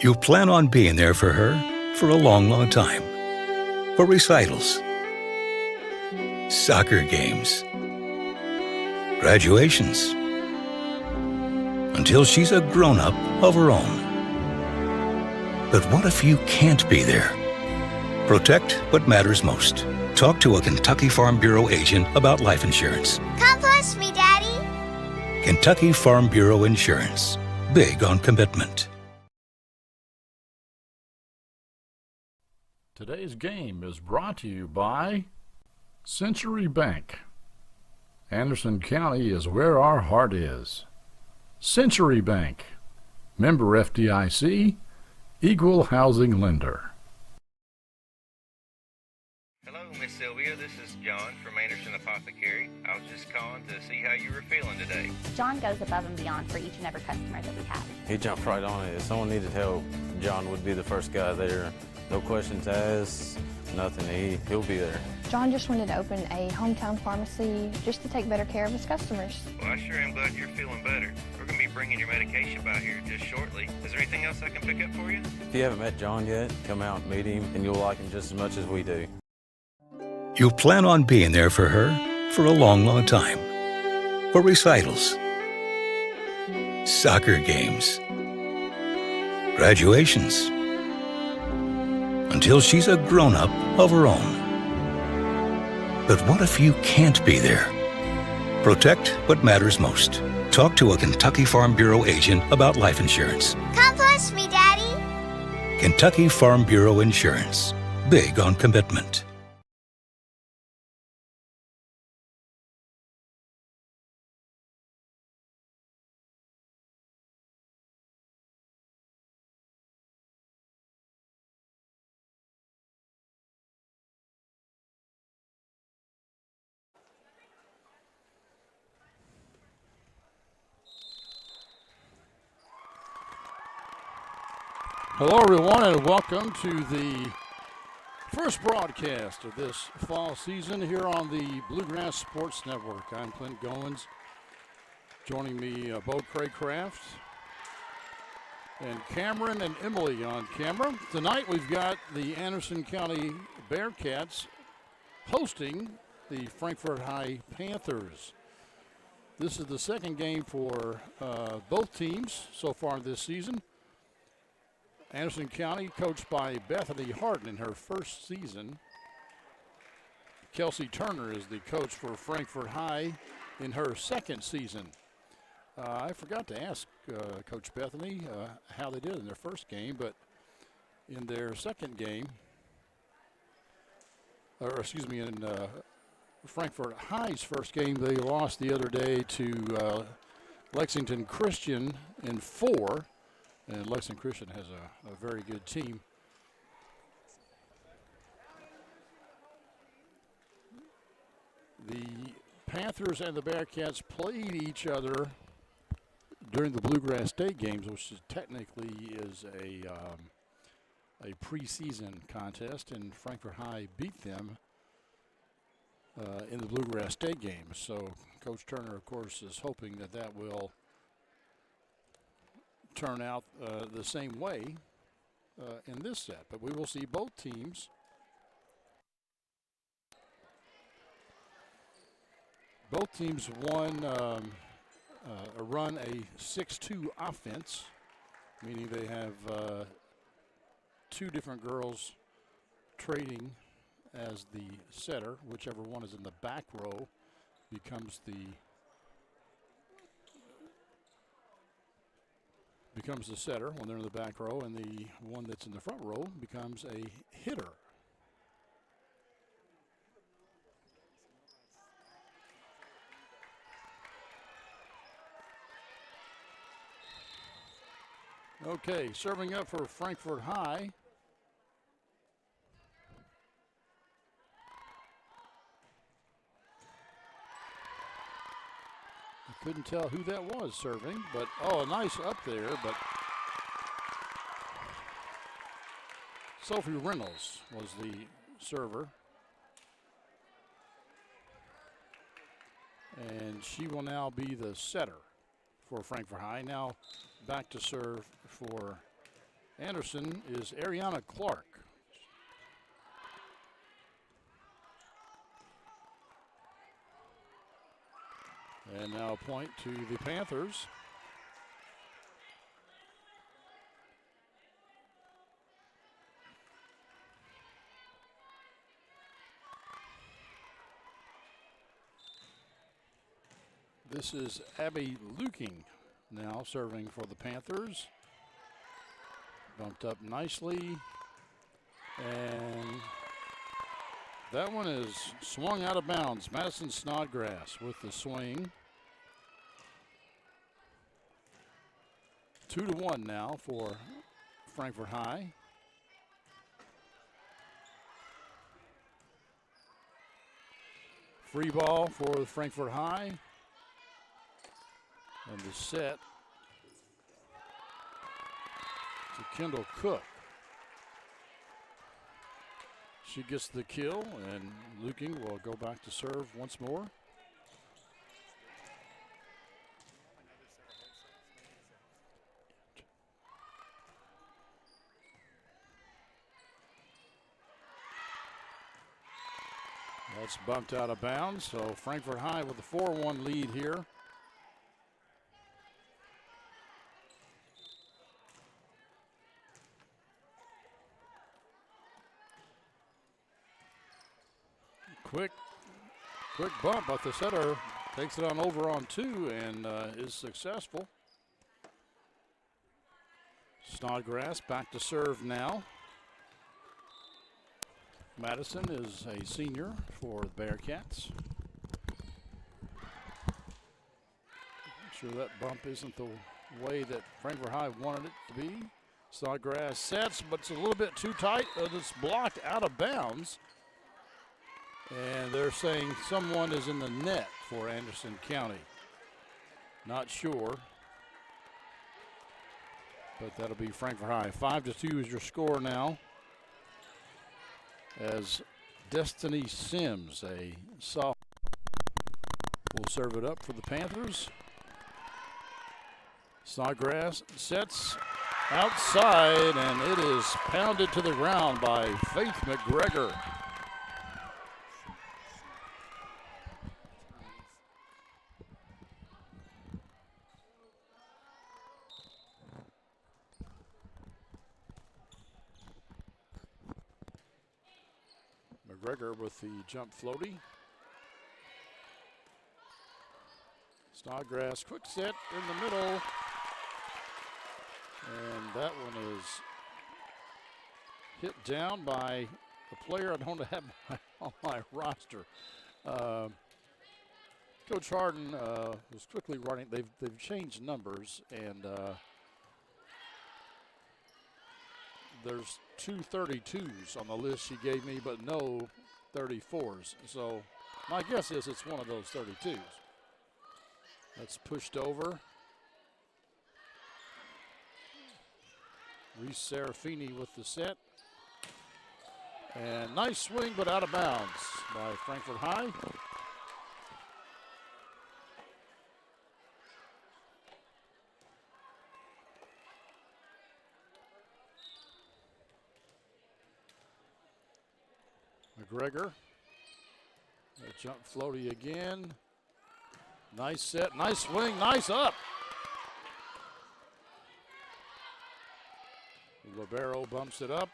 You plan on being there for her for a long, long time. For recitals, soccer games, graduations, until she's a grown-up of her own. But what if you can't be there? Protect what matters most. Talk to a Kentucky Farm Bureau agent about life insurance. Come push me, Daddy. Kentucky Farm Bureau Insurance. Big on commitment. Today's game is brought to you by Century Bank. Anderson County is where our heart is. Century Bank. Member FDIC. Equal housing lender. Hello, Miss Sylvia. This is John from Anderson Apothecary. I was just calling to see how you were feeling today. John goes above and beyond for each and every customer that we have. He jumped right on it. If someone needed help, John would be the first guy there. No questions asked, nothing. He'll be there. John just wanted to open a hometown pharmacy just to take better care of his customers. Well, I sure am glad you're feeling better. We're going to be bringing your medication by here just shortly. Is there anything else I can pick up for you? If you haven't met John yet, come out and meet him, and you'll like him just as much as we do. You plan on being there for her for a long, long time. For recitals, soccer games, graduations, until she's a grown-up of her own. But what if you can't be there? Protect what matters most. Talk to a Kentucky Farm Bureau agent about life insurance. Come push me, Daddy. Kentucky Farm Bureau Insurance. Big on commitment. Hello, everyone, and welcome to the first broadcast of this fall season here on the Bluegrass Sports Network. I'm Clint Goins. Joining me, Bo Craycraft and Cameron and Emily on camera. Tonight we've got the Anderson County Bearcats hosting the Frankfort High Panthers. This is the second game for both teams so far this season. Anderson County, coached by Bethany Harden in her first season. Kelsey Turner is the coach for Frankfort High in her second season. I forgot to ask Coach Bethany how they did in their first game, but in their second game, in Frankfort High's first game, they lost the other day to Lexington Christian in 4. And Lexington Christian has a very good team. The Panthers and the Bearcats played each other during the Bluegrass State games, which technically is a preseason contest, and Frankfort High beat them in the Bluegrass State games. So Coach Turner, of course, is hoping that will turn out the same way in this set, but we will see both teams run a 6-2 offense, meaning they have two different girls trading as the setter. Whichever one is in the back row becomes the setter when they're in the back row, and the one that's in the front row becomes a hitter. Okay, serving up for Frankfort High. Couldn't tell who that was serving, but a nice up there. But Sophie Reynolds was the server, and she will now be the setter for Frankfort High. Now back to serve for Anderson is Ariana Clark. And now a point to the Panthers. This is Abby Luking now serving for the Panthers. Bumped up nicely. And that one is swung out of bounds. Madison Snodgrass with the swing. 2-1 now for Frankfort High. Free ball for Frankfort High. And the set to Kendall Cook. She gets the kill, and Luking will go back to serve once more. That's bumped out of bounds, so Frankfort High with a 4-1 lead here. Quick bump, but the setter takes it on over on 2 and is successful. Snodgrass back to serve now. Madison is a senior for the Bearcats. I'm sure that bump isn't the way that Frankfort High wanted it to be. Snodgrass sets, but it's a little bit too tight. It's blocked out of bounds. And they're saying someone is in the net for Anderson County. Not sure. But that'll be Frankfort High. 5-2 is your score now. As Destiny Sims, a sophomore, will serve it up for the Panthers. Snodgrass sets outside, and it is pounded to the ground by Faith McGregor. McGregor with the jump floaty. Snodgrass, quick set in the middle. And that one is hit down by a player I don't have on my roster. Coach Harden was quickly running. They've changed numbers, and there's 2 32s on the list she gave me, but no 34s. So my guess is it's one of those 32s. That's pushed over. Reese Serafini with the set. And nice swing, but out of bounds by Frankfort High. McGregor, a jump floaty again. Nice set, nice swing, nice up. Libero bumps it up.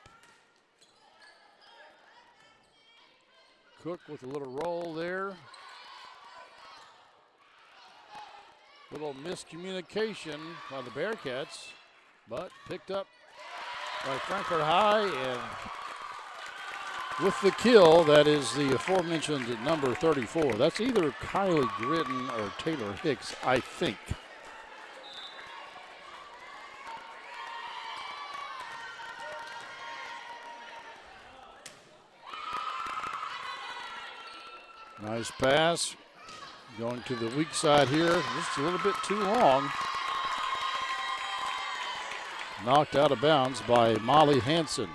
Cook with a little roll there. Little miscommunication by the Bearcats, but picked up by Frankfort High, and with the kill, that is the aforementioned number 34. That's either Kylie Gritton or Taylor Hicks, I think. Nice pass. Going to the weak side here. Just a little bit too long. Knocked out of bounds by Molly Hansen.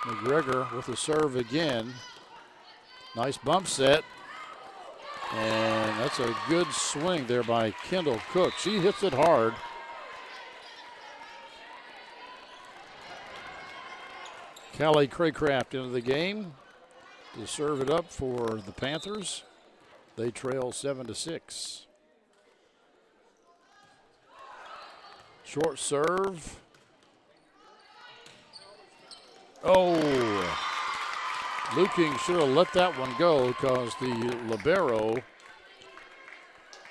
McGregor with the serve again. Nice bump set. And that's a good swing there by Kendall Cook. She hits it hard. Callie Craycraft into the game to serve it up for the Panthers. They trail 7-6. Short serve. Oh, Luking should have let that one go because the libero,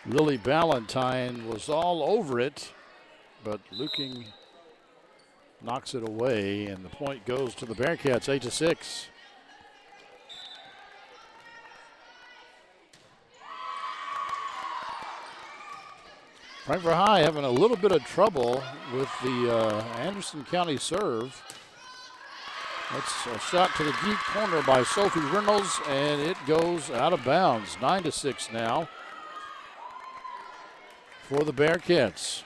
Lily Ballantyne, was all over it, but Luking knocks it away, and the point goes to the Bearcats, 8-6. Frankfort High having a little bit of trouble with the Anderson County serve. That's a shot to the deep corner by Sophie Reynolds, and it goes out of bounds. 9-6 now for the Bearcats.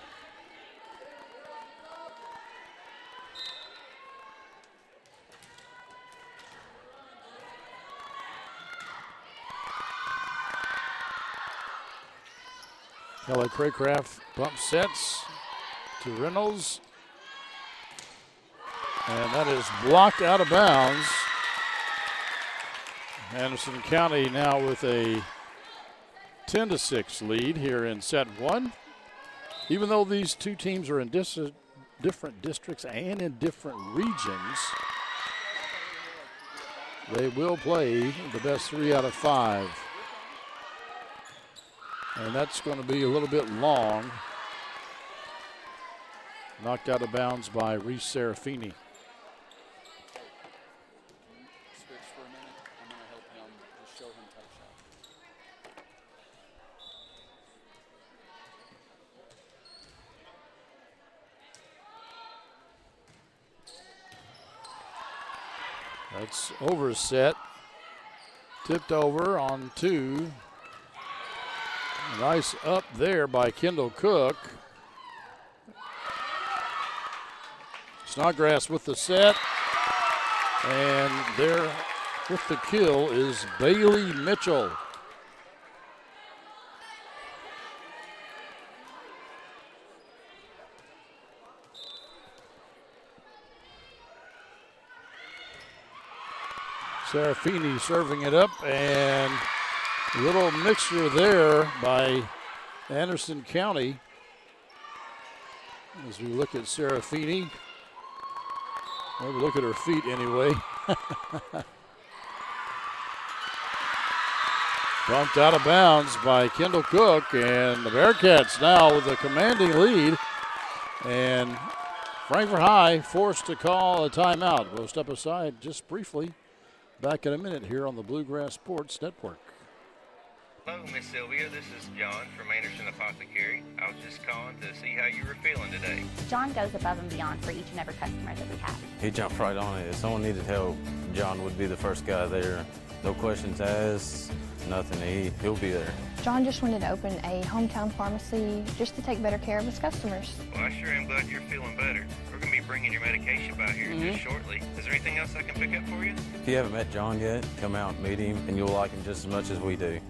Kelly Craycraft bump sets to Reynolds. And that is blocked out of bounds. Anderson County now with a 10-6 lead here in set one. Even though these two teams are in different districts and in different regions, they will play the best 3 out of 5. And that's going to be a little bit long. Knocked out of bounds by Reese Serafini. That's over set. Tipped over on 2. Nice up there by Kendall Cook. Snodgrass with the set. And there with the kill is Bailey Mitchell. Serafini serving it up, and a little mixture there by Anderson County. As we look at Serafini, well, we look at her feet anyway. Bumped out of bounds by Kendall Cook, and the Bearcats now with a commanding lead. And Frankfort High forced to call a timeout. We'll step aside just briefly. Back in a minute here on the Bluegrass Sports Network. Hello, Miss Sylvia. This is John from Anderson Apothecary. I was just calling to see how you were feeling today. John goes above and beyond for each and every customer that we have. He jumped right on it. If someone needed help, John would be the first guy there. No questions asked, nothing. He'll be there. John just wanted to open a hometown pharmacy just to take better care of his customers. Well, I sure am glad you're feeling better. We're going to be bringing your medication by here just shortly. Is there anything else I can pick up for you? If you haven't met John yet, come out and meet him, and you'll like him just as much as we do.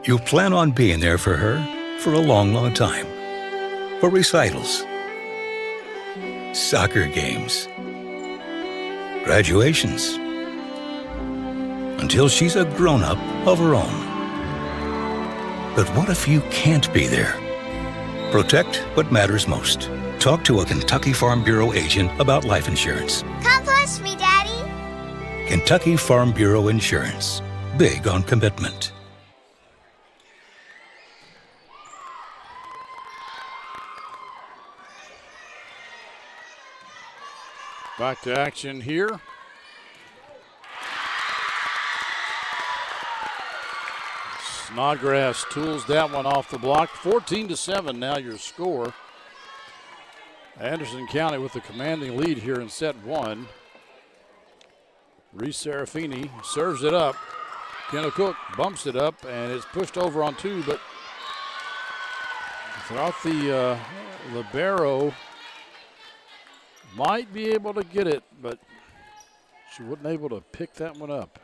You plan on being there for her for a long, long time. For recitals, soccer games, graduations, until she's a grown-up of her own. But what if you can't be there? Protect what matters most. Talk to a Kentucky Farm Bureau agent about life insurance. Come push me, Daddy. Kentucky Farm Bureau Insurance. Big on commitment. Back to action here. Snodgrass tools that one off the block. 14-7 now your score. Anderson County with the commanding lead here in set one. Reese Serafini serves it up. Kendall Cook bumps it up, and it's pushed over on 2, but throughout the libero might be able to get it, but She wasn't able to pick that one up.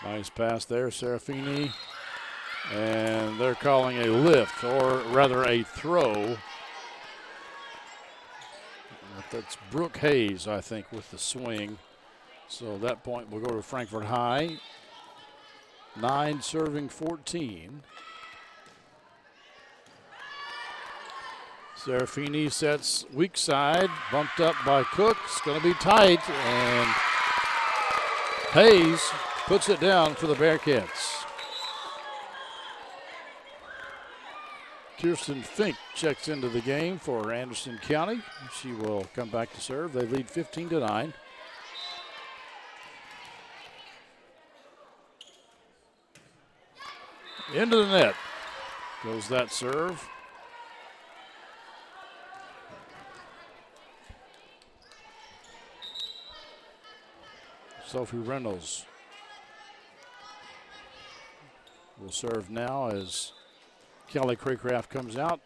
Nice pass there, Serafini. And they're calling a lift, or rather a throw. That's Brooke Hayes, I think, with the swing. So that point will go to Frankfort High. 9 serving 14. Serafini sets weak side, bumped up by Cook. It's going to be tight, and Hayes puts it down for the Bearcats. Kirsten Fink checks into the game for Anderson County. She will come back to serve. They lead 15-9. Into the net goes that serve. Sophie Reynolds will serve now as Kelly Craycraft comes out.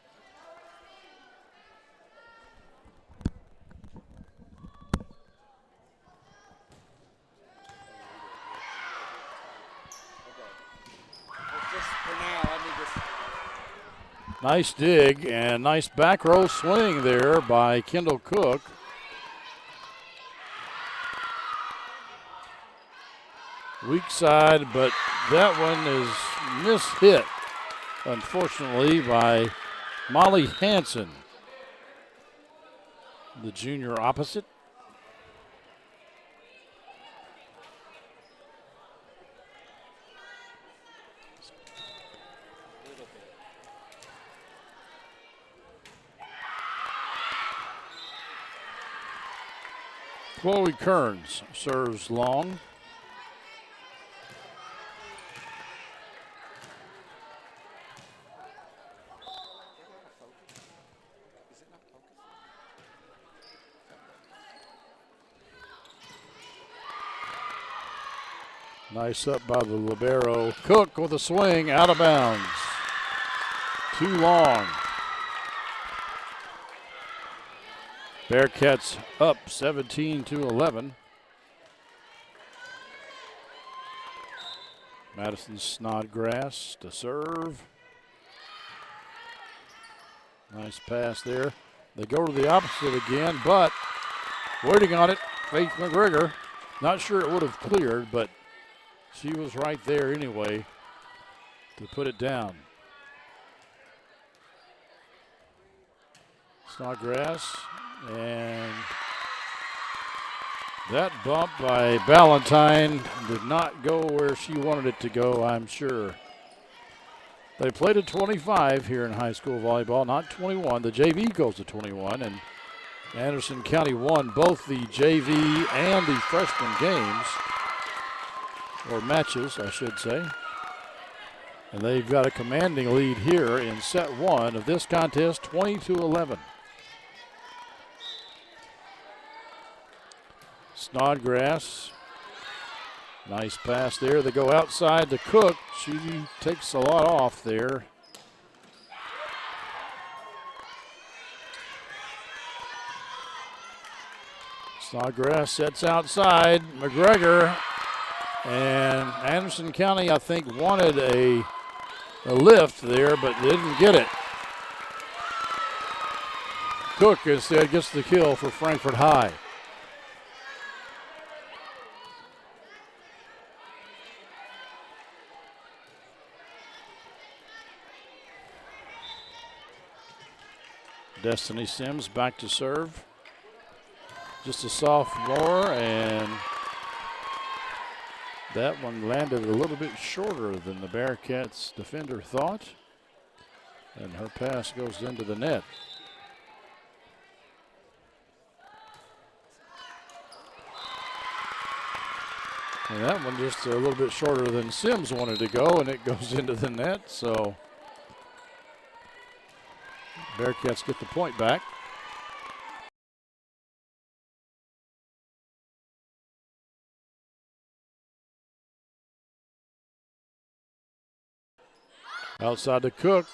Nice dig and nice back row swing there by Kendall Cook. Weak side, but that one is mishit, unfortunately, by Molly Hansen, the junior opposite. Chloe Kearns serves long. Nice up by the libero. Cook with a swing, out of bounds. Too long. Bearcats up 17-11. Madison Snodgrass to serve. Nice pass there. They go to the opposite again, but waiting on it, Faith McGregor. Not sure it would have cleared, but she was right there anyway to put it down. Snodgrass, and that bump by Ballantyne did not go where she wanted it to go, I'm sure. They played at 25 here in high school volleyball, not 21. The JV goes to 21, and Anderson County won both the JV and the freshman games, or matches, I should say. And they've got a commanding lead here in set one of this contest, 20-11. Snodgrass, nice pass there. They go outside to Cook. She takes a lot off there. Snodgrass sets outside. McGregor, and Anderson County, I think, wanted a lift there, but they didn't get it. Cook instead gets the kill for Frankfort High. Destiny Sims back to serve. Just a sophomore, and that one landed a little bit shorter than the Bearcats defender thought. And her pass goes into the net. And that one just a little bit shorter than Sims wanted to go, and it goes into the net. So Bearcats get the point back. Outside to Cook.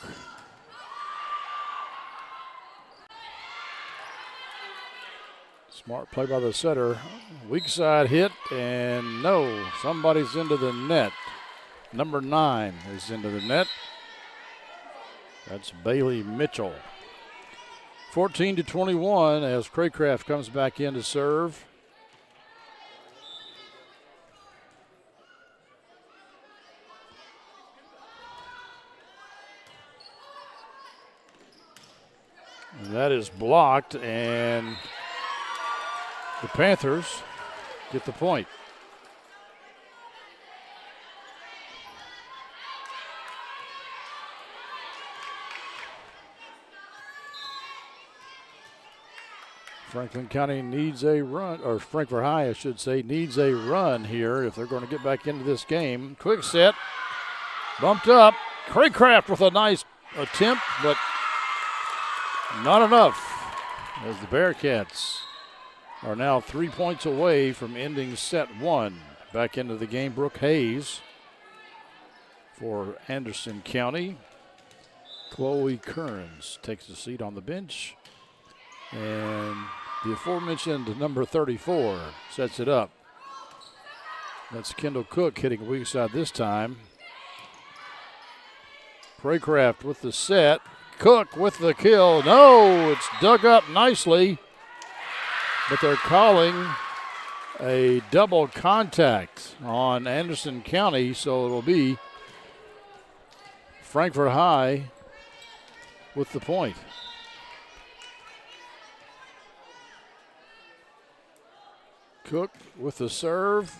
Smart play by the setter. Weak side hit, and no, somebody's into the net. Number 9 is into the net. That's Bailey Mitchell. 14-21 as Craycraft comes back in to serve. And that is blocked, and the Panthers get the point. Franklin County needs a run, or Frankfort High, I should say, needs a run here if they're going to get back into this game. Quick set, bumped up. Craycraft with a nice attempt, but not enough, as the Bearcats are now 3 points away from ending set 1. Back into the game, Brooke Hayes for Anderson County. Chloe Kearns takes a seat on the bench. And the aforementioned number 34 sets it up. That's Kendall Cook hitting weak side this time. Craycraft with the set. Cook with the kill. No, it's dug up nicely. But they're calling a double contact on Anderson County, so it'll be Frankfort High with the point. Cook with the serve.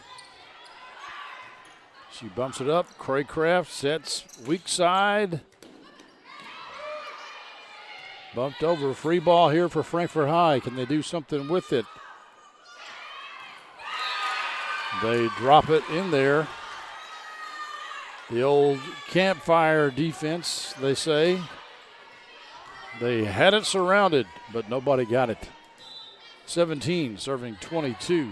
She bumps it up. Craycraft sets weak side. Bumped over. Free ball here for Frankfort High. Can they do something with it? They drop it in there. The old campfire defense, they say. They had it surrounded, but nobody got it. 17 serving 22.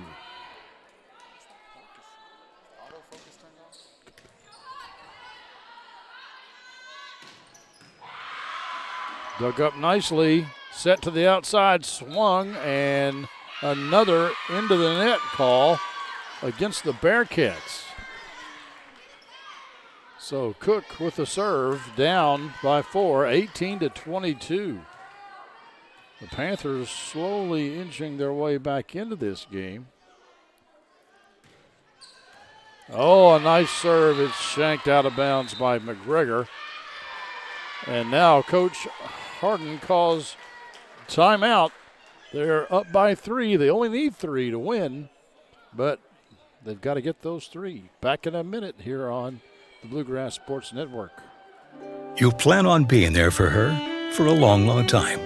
Dug up nicely, set to the outside, swung, and another into the net call against the Bearcats. So Cook with the serve, down by 4, 18-22. The Panthers slowly inching their way back into this game. Oh, a nice serve. It's shanked out of bounds by McGregor. And now Coach Harden calls timeout. They're up by 3. They only need 3 to win, but they've got to get those 3. Back in a minute here on the Bluegrass Sports Network. You plan on being there for her for a long, long time.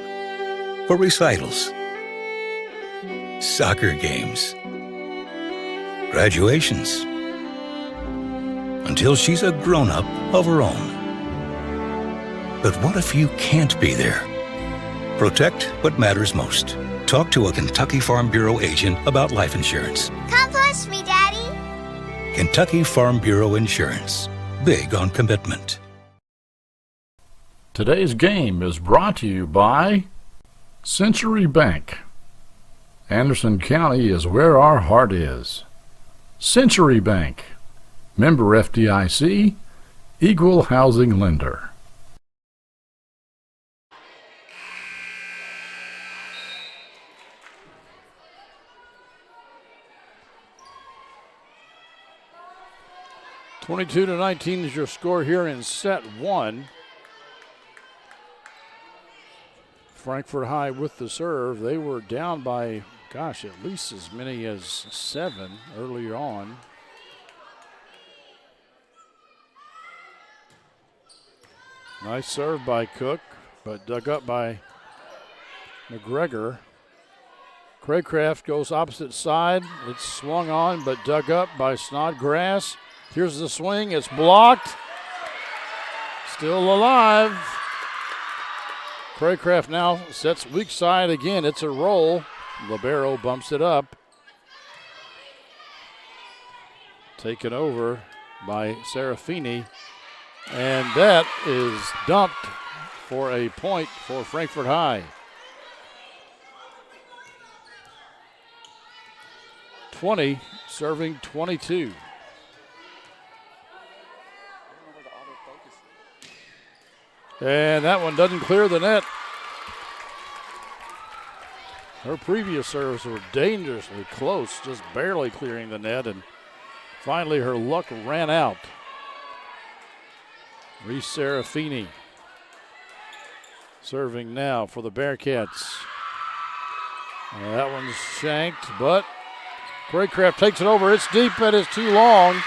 For recitals, soccer games, graduations, until she's a grown-up of her own. But what if you can't be there? Protect what matters most. Talk to a Kentucky Farm Bureau agent about life insurance. Come push me, Daddy. Kentucky Farm Bureau Insurance. Big on commitment. Today's game is brought to you by Century Bank. Anderson County is where our heart is. Century Bank. Member FDIC. Equal housing lender. (22-19) is your score here in set 1. Frankfort High with the serve. They were down by, at least as many as 7 earlier on. Nice serve by Cook, but dug up by McGregor. Craycraft goes opposite side. It's swung on, but dug up by Snodgrass. Here's the swing. It's blocked. Still alive. Craycraft now sets weak side again. It's a roll. Libero bumps it up. Taken over by Serafini. And that is dumped for a point for Frankfort High. 20 serving 22. And that one doesn't clear the net. Her previous serves were dangerously close, just barely clearing the net, and finally her luck ran out. Reese Serafini serving now for the Bearcats. That one's shanked, but Craycraft takes it over. It's deep, but it's too long.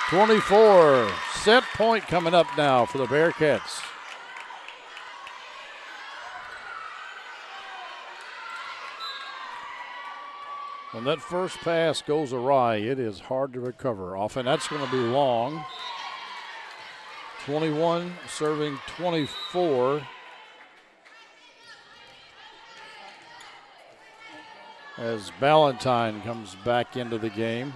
24. Set point coming up now for the Bearcats. When that first pass goes awry, it is hard to recover. Often that's going to be long. 21 serving 24. As Ballantyne comes back into the game.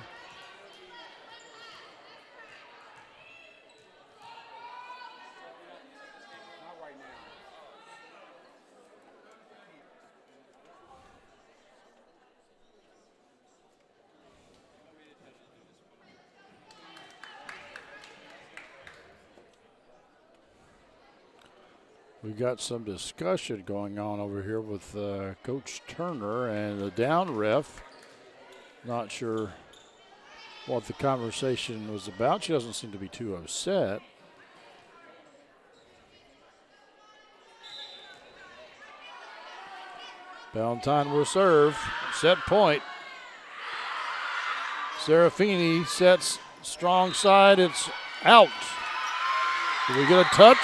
We got some discussion going on over here with Coach Turner and the down ref. Not sure what the conversation was about. She doesn't seem to be too upset. Ballantyne will serve. Set point. Serafini sets strong side. It's out. Do we get a touch?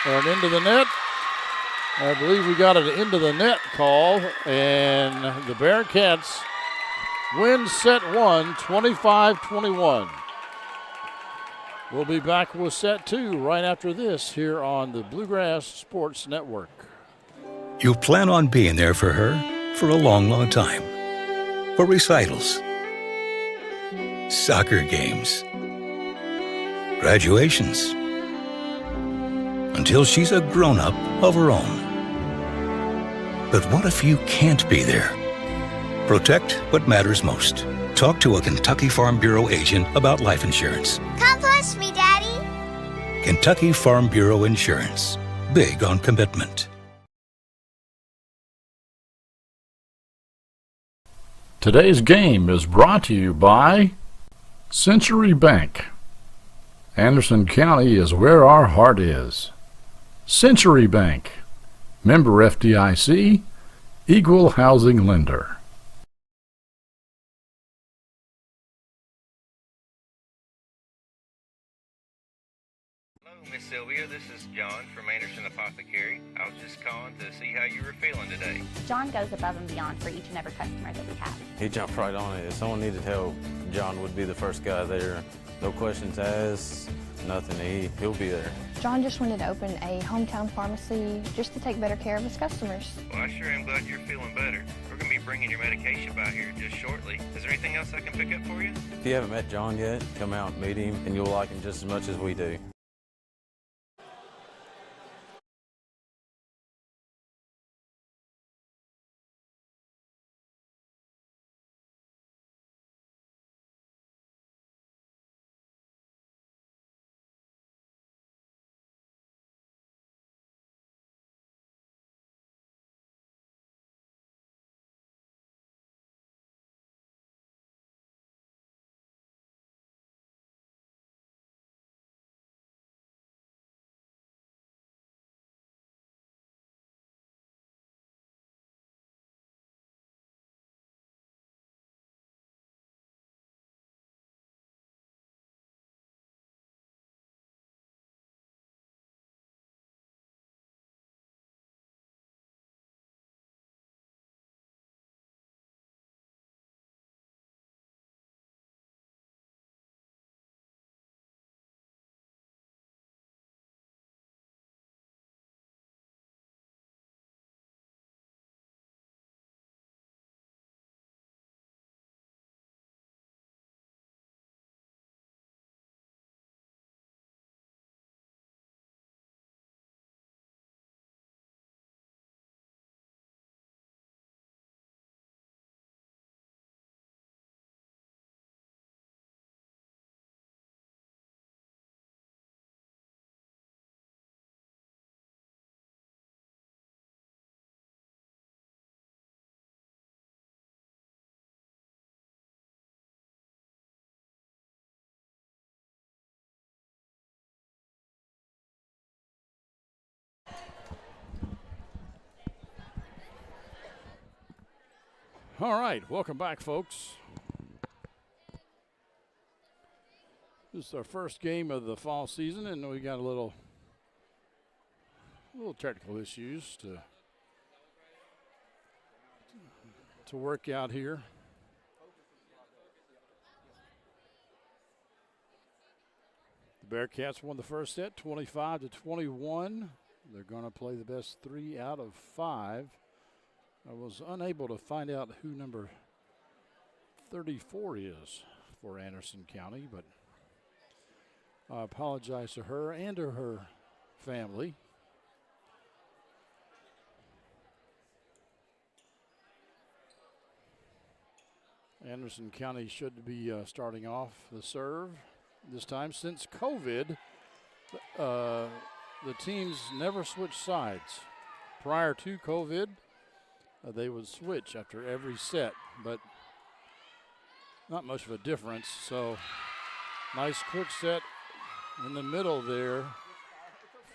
And into the net. I believe we got an into the net call, and the Bearcats win set one, 25-21. We'll be back with set two right after this here on the Bluegrass Sports Network. You plan on being there for her for a long, long time. For recitals, soccer games, graduations, until she's a grown-up of her own. But what if you can't be there? Protect what matters most. Talk to a Kentucky Farm Bureau agent about life insurance. Come plus me, Daddy. Kentucky Farm Bureau Insurance. Big on commitment. Today's game is brought to you by Century Bank. Anderson County is where our heart is. Century Bank, member FDIC, equal housing lender. Hello, Miss Sylvia. This is John from Anderson Apothecary. I was just calling to see how you were feeling today. John goes above and beyond for each and every customer that we have. He jumped right on it. If someone needed help, John would be the first guy there. No questions asked, nothing. He'll be there. John just wanted to open a hometown pharmacy just to take better care of his customers. Well, I sure am glad you're feeling better. We're going to be bringing your medication by here just shortly. Is there anything else I can pick up for you? If you haven't met John yet, come out and meet him, and you'll like him just as much as we do. All right, welcome back, folks. This is our first game of the fall season, and we got a little technical issues to work out here. The Bearcats won the first set, 25-21. They're going to play the best 3 out of 5. I was unable to find out who number 34 is for Anderson County, but I apologize to her and to her family. Anderson County should be starting off the serve this time. Since COVID, the teams never switch sides. Prior to COVID, they would switch after every set, but not much of a difference. So nice quick set in the middle there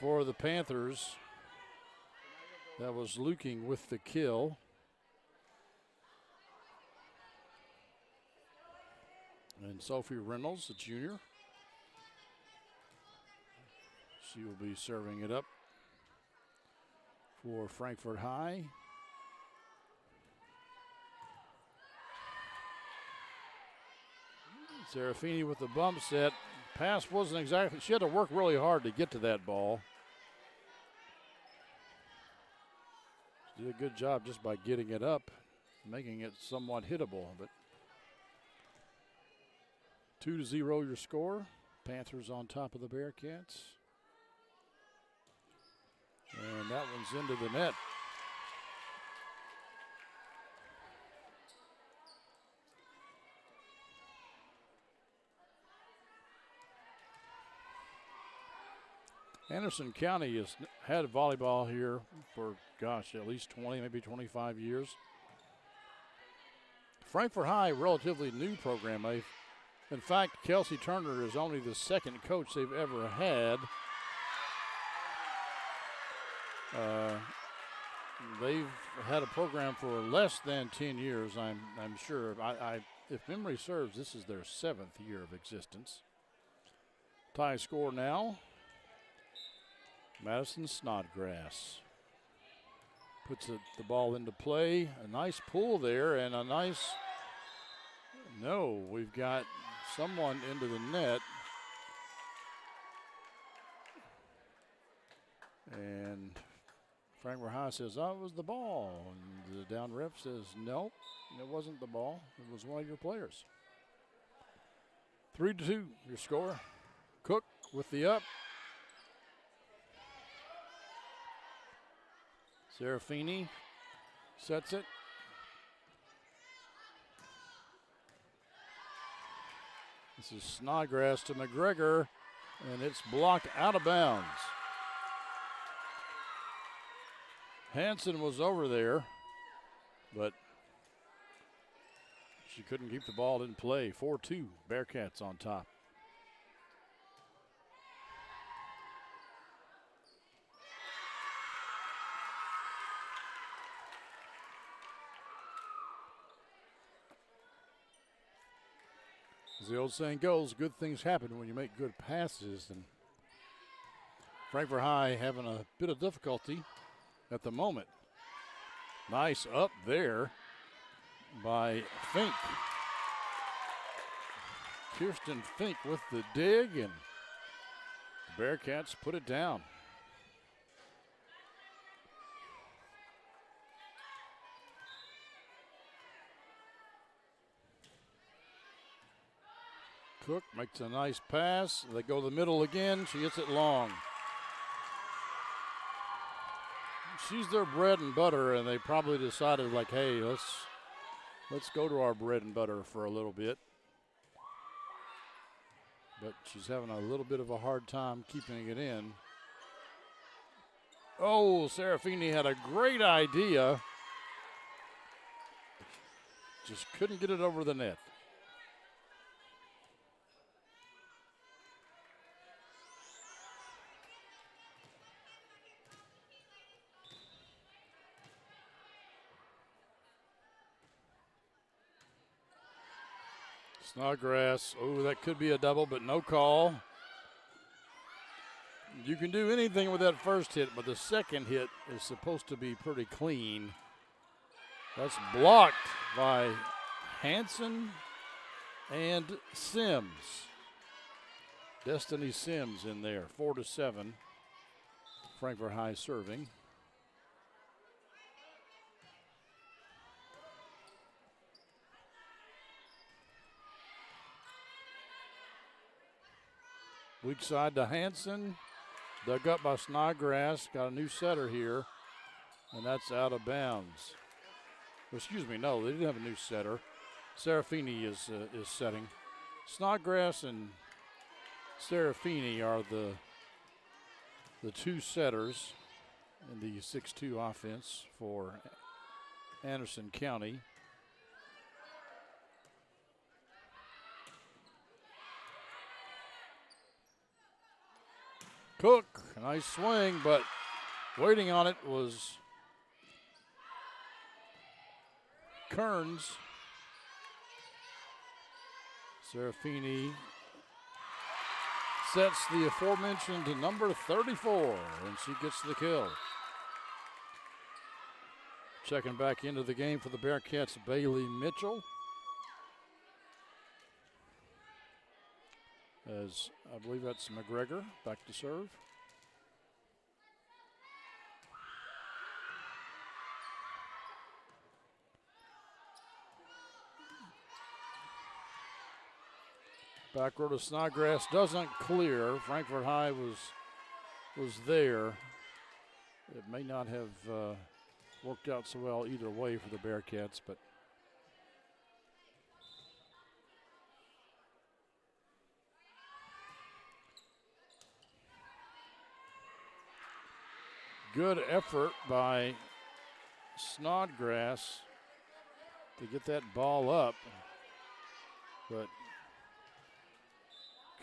for the Panthers. That was Luking with the kill. And Sophie Reynolds, the junior. She will be serving it up for Frankfort High. Serafini with the bump set. Pass wasn't exactly, she had to work really hard to get to that ball. She did a good job just by getting it up, making it somewhat hittable, but 2-0 your score. Panthers on top of the Bearcats. And that one's into the net. Anderson County has had volleyball here for, gosh, at least 20, maybe 25 years. Frankfort High, relatively new program. In fact, Kelsey Turner is only the second coach they've ever had. They've had a program for less than 10 years, I'm sure. If memory serves, this is their 7th year of existence. Tie score now. Madison Snodgrass puts the ball into play. A nice pull there and a nice, no, we've got someone into the net. And Frankfort High says, oh, it was the ball. And the down ref says, no, it wasn't the ball. It was one of your players. 3-2, your score. Cook with the up. Serafini sets it. This is Snodgrass to McGregor, and it's blocked out of bounds. Hanson was over there, but she couldn't keep the ball in play. 4-2, Bearcats on top. As the old saying goes, good things happen when you make good passes. And Frankfort High having a bit of difficulty at the moment. Nice up there by Fink. Kirsten Fink with the dig, and the Bearcats put it down. Cook makes a nice pass. They go the middle again. She hits it long. She's their bread and butter, and they probably decided, like, hey, let's go to our bread and butter for a little bit. But she's having a little bit of a hard time keeping it in. Oh, Serafini had a great idea. Just couldn't get it over the net. Snodgrass, oh, that could be a double, but no call. You can do anything with that first hit, but the second hit is supposed to be pretty clean. That's blocked by Hanson and Sims. Destiny Sims in there, 4-7. Frankfort High serving. Weak side to Hanson. Dug up by Snodgrass. Got a new setter here, and that's out of bounds. Excuse me, no, they didn't have a new setter. Serafini is setting. Snodgrass and Serafini are the two setters in the 6-2 offense for Anderson County. Cook, nice swing, but waiting on it was Kearns. Serafini sets the aforementioned number 34, and she gets the kill. Checking back into the game for the Bearcats, Bailey Mitchell. As I believe that's McGregor back to serve. Back row to Snodgrass doesn't clear. Frankfort High was there. It may not have worked out so well either way for the Bearcats, but good effort by Snodgrass to get that ball up, but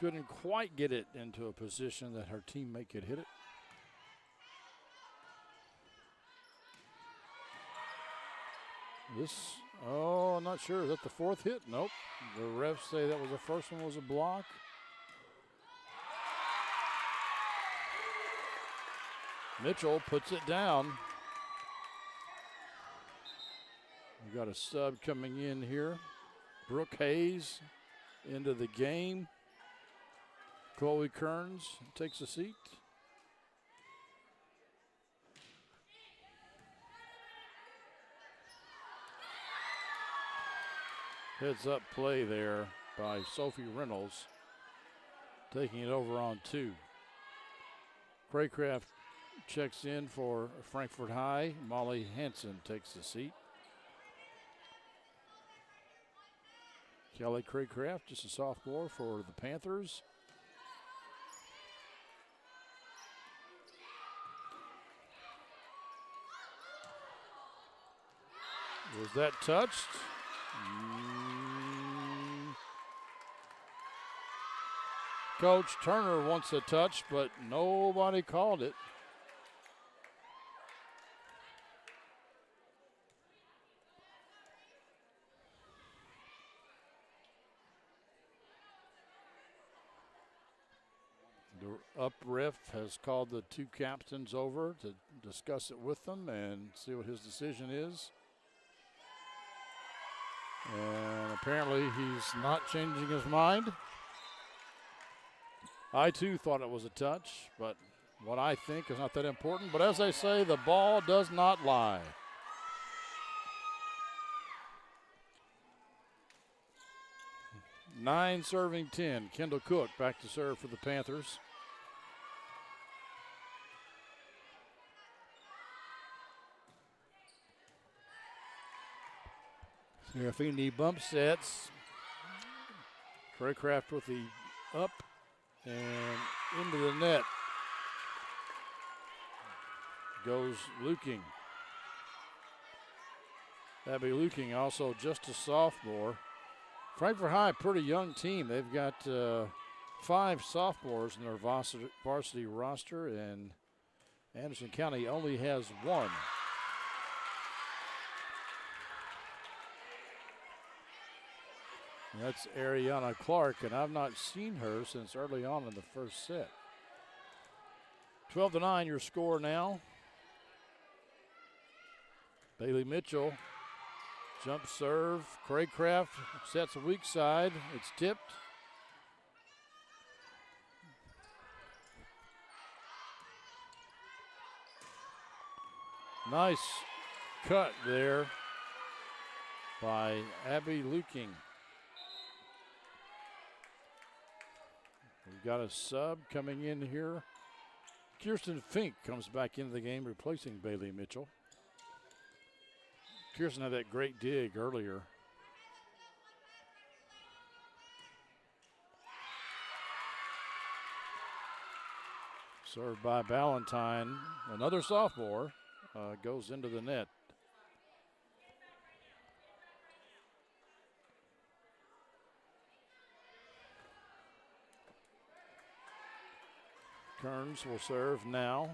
couldn't quite get it into a position that her teammate could hit it. I'm not sure. Is that the fourth hit? Nope. The refs say that was the first one was a block. Mitchell puts it down. We got a sub coming in here. Brooke Hayes into the game. Chloe Kearns takes a seat. Heads up play there by Sophie Reynolds. Taking it over on 2. Craycraft checks in for Frankfort High. Molly Hanson takes the seat. Kelly Craycraft, just a sophomore for the Panthers. Was that touched? Coach Turner wants a touch, but nobody called it. The up ref has called the two captains over to discuss it with them and see what his decision is. And apparently he's not changing his mind. I too thought it was a touch, but what I think is not that important. But as they say, the ball does not lie. Nine serving 10. Kendall Cook back to serve for the Panthers. Serafini bump sets. Craycraft with the up and into the net. Goes Luking. Abby Luking, also just a sophomore. Frankfort High, pretty young team. They've got 5 sophomores in their varsity roster, and Anderson County only has 1. That's Ariana Clark, and I've not seen her since early on in the first set. 12-9 your score now. Bailey Mitchell, jump serve. Craycraft sets a weak side. It's tipped. Nice cut there by Abby Luking. We've got a sub coming in here. Kirsten Fink comes back into the game, replacing Bailey Mitchell. Kirsten had that great dig earlier. Served by Ballantyne. Another sophomore goes into the net. Kearns will serve now.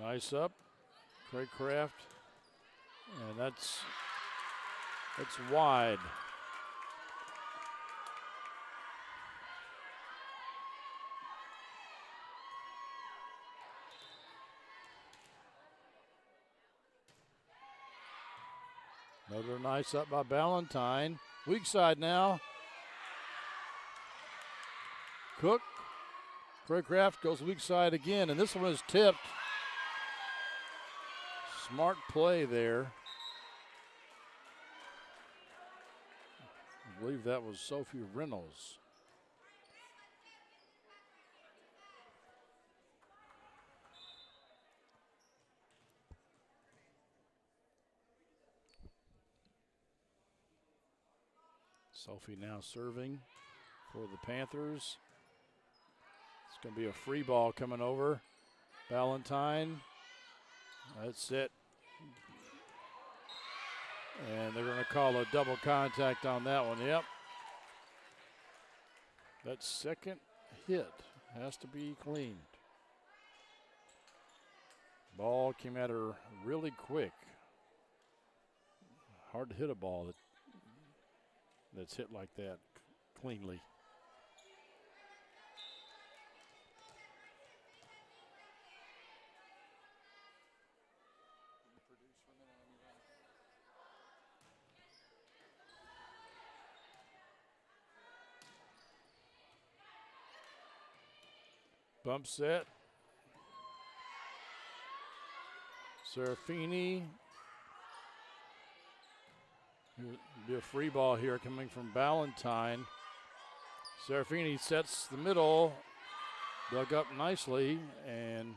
Nice up, Craycraft, and that's wide. Another nice up by Ballantyne. Weak side now. Cook. Craycraft goes weak side again, and this one is tipped. Smart play there. I believe that was Sophie Reynolds. Sophie now serving for the Panthers. It's going to be a free ball coming over. Ballantyne. That's it. And they're going to call a double contact on that one. Yep. That second hit has to be cleaned. Ball came at her really quick. Hard to hit a ball that's hit like that cleanly. Bump set. Serafini. Be a free ball here coming from Ballantyne. Serafini sets the middle, dug up nicely, and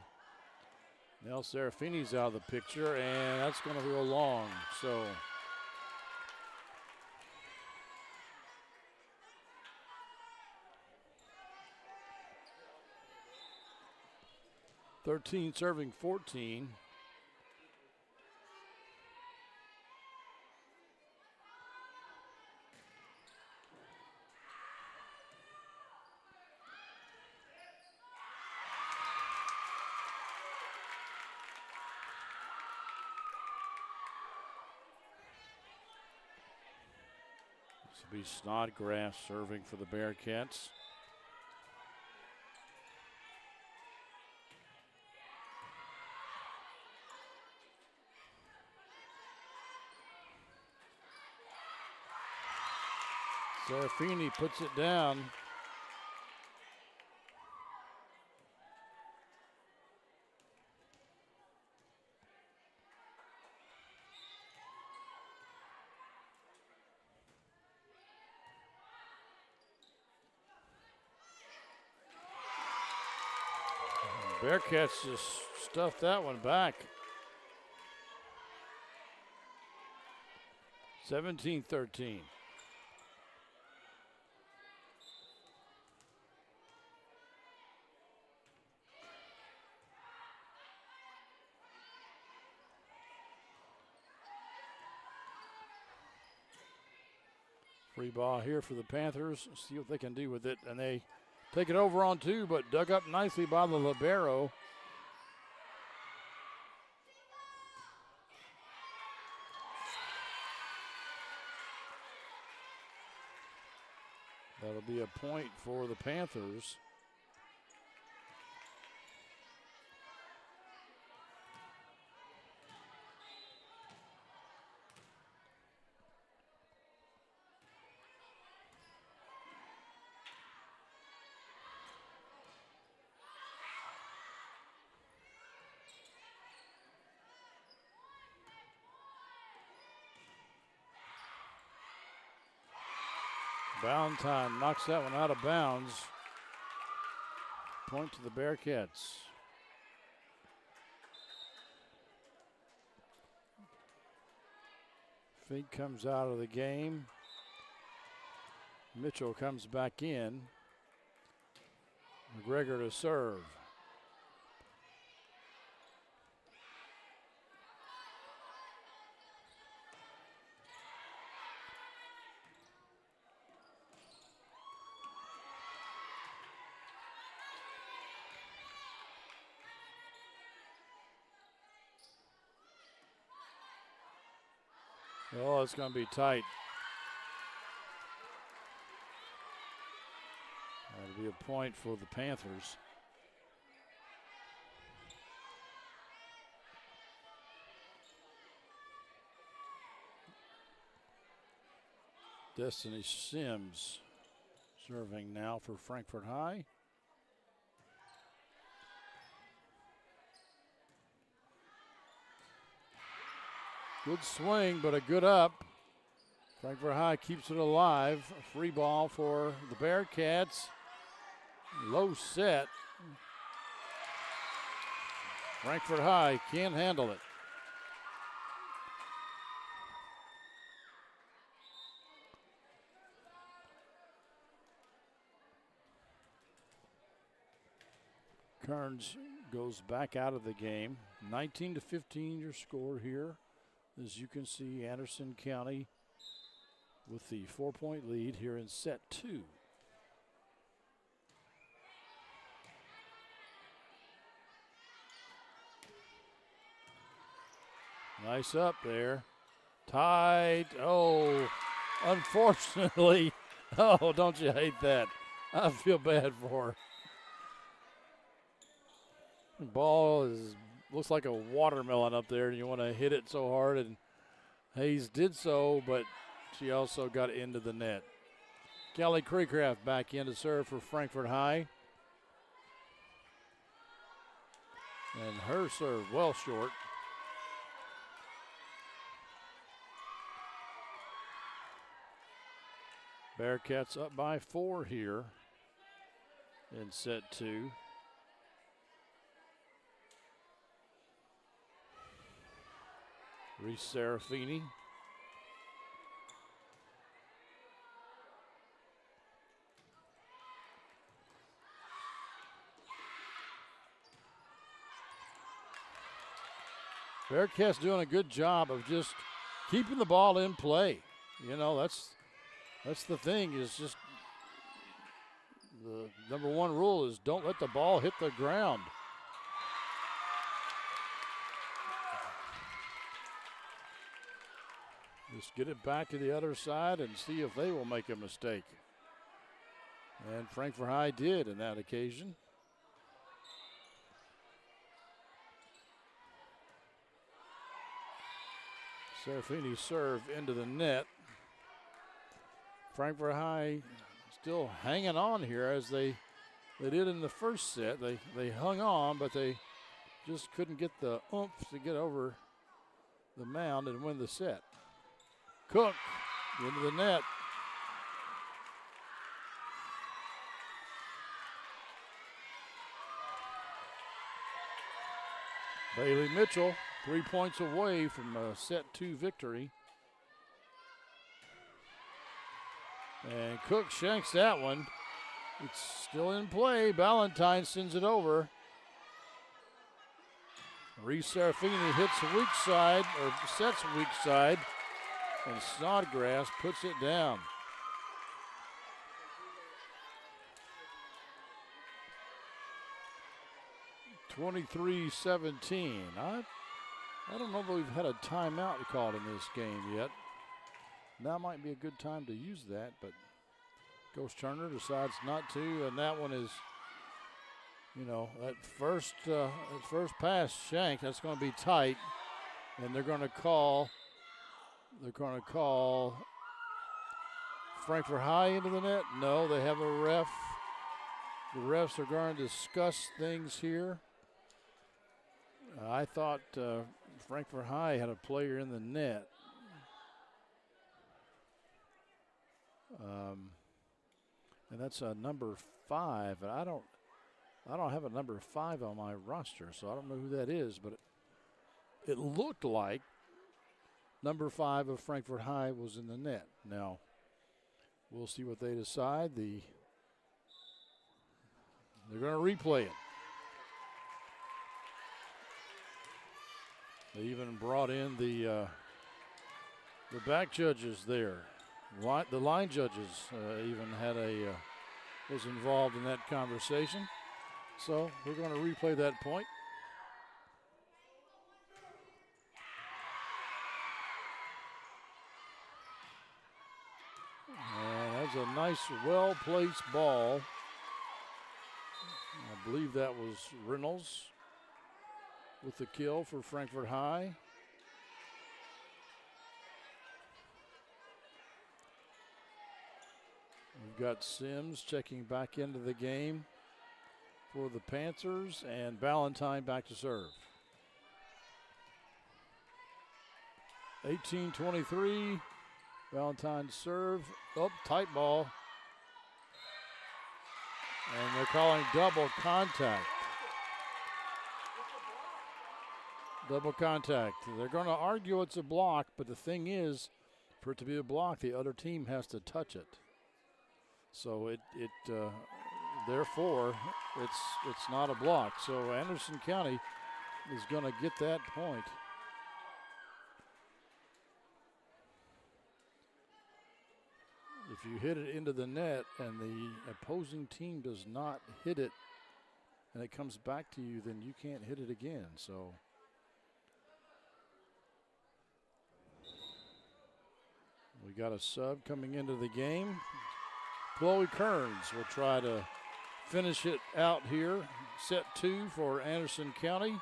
now Serafini's out of the picture, and that's going to go long. So (13) serving 14. This will be Snodgrass serving for the Bearcats. Serafini puts it down. Bearcats just stuffed that one back. 17-13. Free ball here for the Panthers. See what they can do with it. And they take it over on two, but dug up nicely by the libero. That'll be a point for the Panthers. Valentine knocks that one out of bounds. Point to the Bearcats. Fink comes out of the game. Mitchell comes back in. McGregor to serve. Oh, it's going to be tight. That'll be a point for the Panthers. Destiny Sims serving now for Frankfort High. Good swing, but a good up. Frankfort High keeps it alive. A free ball for the Bearcats. Low set. Frankfort High can't handle it. Kearns goes back out of the game. 19-15 your score here. As you can see, Anderson County with the 4-point lead here in set 2. Nice up there. Tight. Oh, unfortunately. Oh, don't you hate that? I feel bad for her. The ball looks like a watermelon up there, and you want to hit it so hard, and Hayes did so, but she also got into the net. Kelly Creecraft back in to serve for Frankfort High. And her serve well short. Bearcats up by 4 here in set 2. Reese Serafini. Bearcats doing a good job of just keeping the ball in play. You know, that's the thing, is just the number one rule is don't let the ball hit the ground. Just get it back to the other side and see if they will make a mistake. And Frankfort High did in that occasion. Serafini serve into the net. Frankfort High still hanging on here as they did in the first set. They hung on, but they just couldn't get the oomph to get over the mound and win the set. Cook into the net. Bailey Mitchell 3 points away from a set 2 victory. And Cook shanks that one. It's still in play. Ballantyne sends it over. Reese Serafini hits the weak side, or sets weak side, and Snodgrass puts it down. (23-17). I don't know that we've had a timeout called in this game yet. Now might be a good time to use that, but Coach Turner decides not to, and that one is, that first pass shank. That's going to be tight, and they're going to call Frankfort High into the net. No, they have a ref. The refs are going to discuss things here. I thought Frankfort High had a player in the net. And that's number 5. And I don't have a number 5 on my roster, so I don't know who that is. But it looked like number 5 of Frankfort High was in the net. Now, we'll see what they decide. They're going to replay it. They even brought in the back judges there. The line judges even was involved in that conversation. So we're going to replay that point. And that's a nice, well-placed ball. I believe that was Reynolds with the kill for Frankfort High. We've got Sims checking back into the game for the Panthers, and Ballantyne back to serve. 18-23, Ballantyne serve. Oh, tight ball. And they're calling double contact. Double contact. They're going to argue it's a block, but the thing is, for it to be a block, the other team has to touch it. So therefore, it's not a block. So Anderson County is going to get that point. If you hit it into the net and the opposing team does not hit it and it comes back to you, then you can't hit it again. So we got a sub coming into the game. Chloe Kearns will try to finish it out here. Set 2 for Anderson County.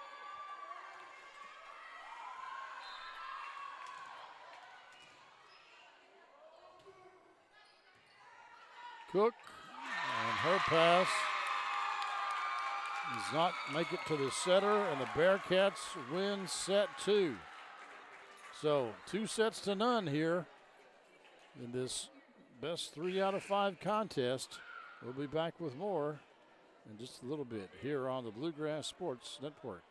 Cook, and her pass does not make it to the setter, and the Bearcats win set 2. So 2 sets to none here in this best 3 out of 5 contest. We'll be back with more in just a little bit here on the Bluegrass Sports Network.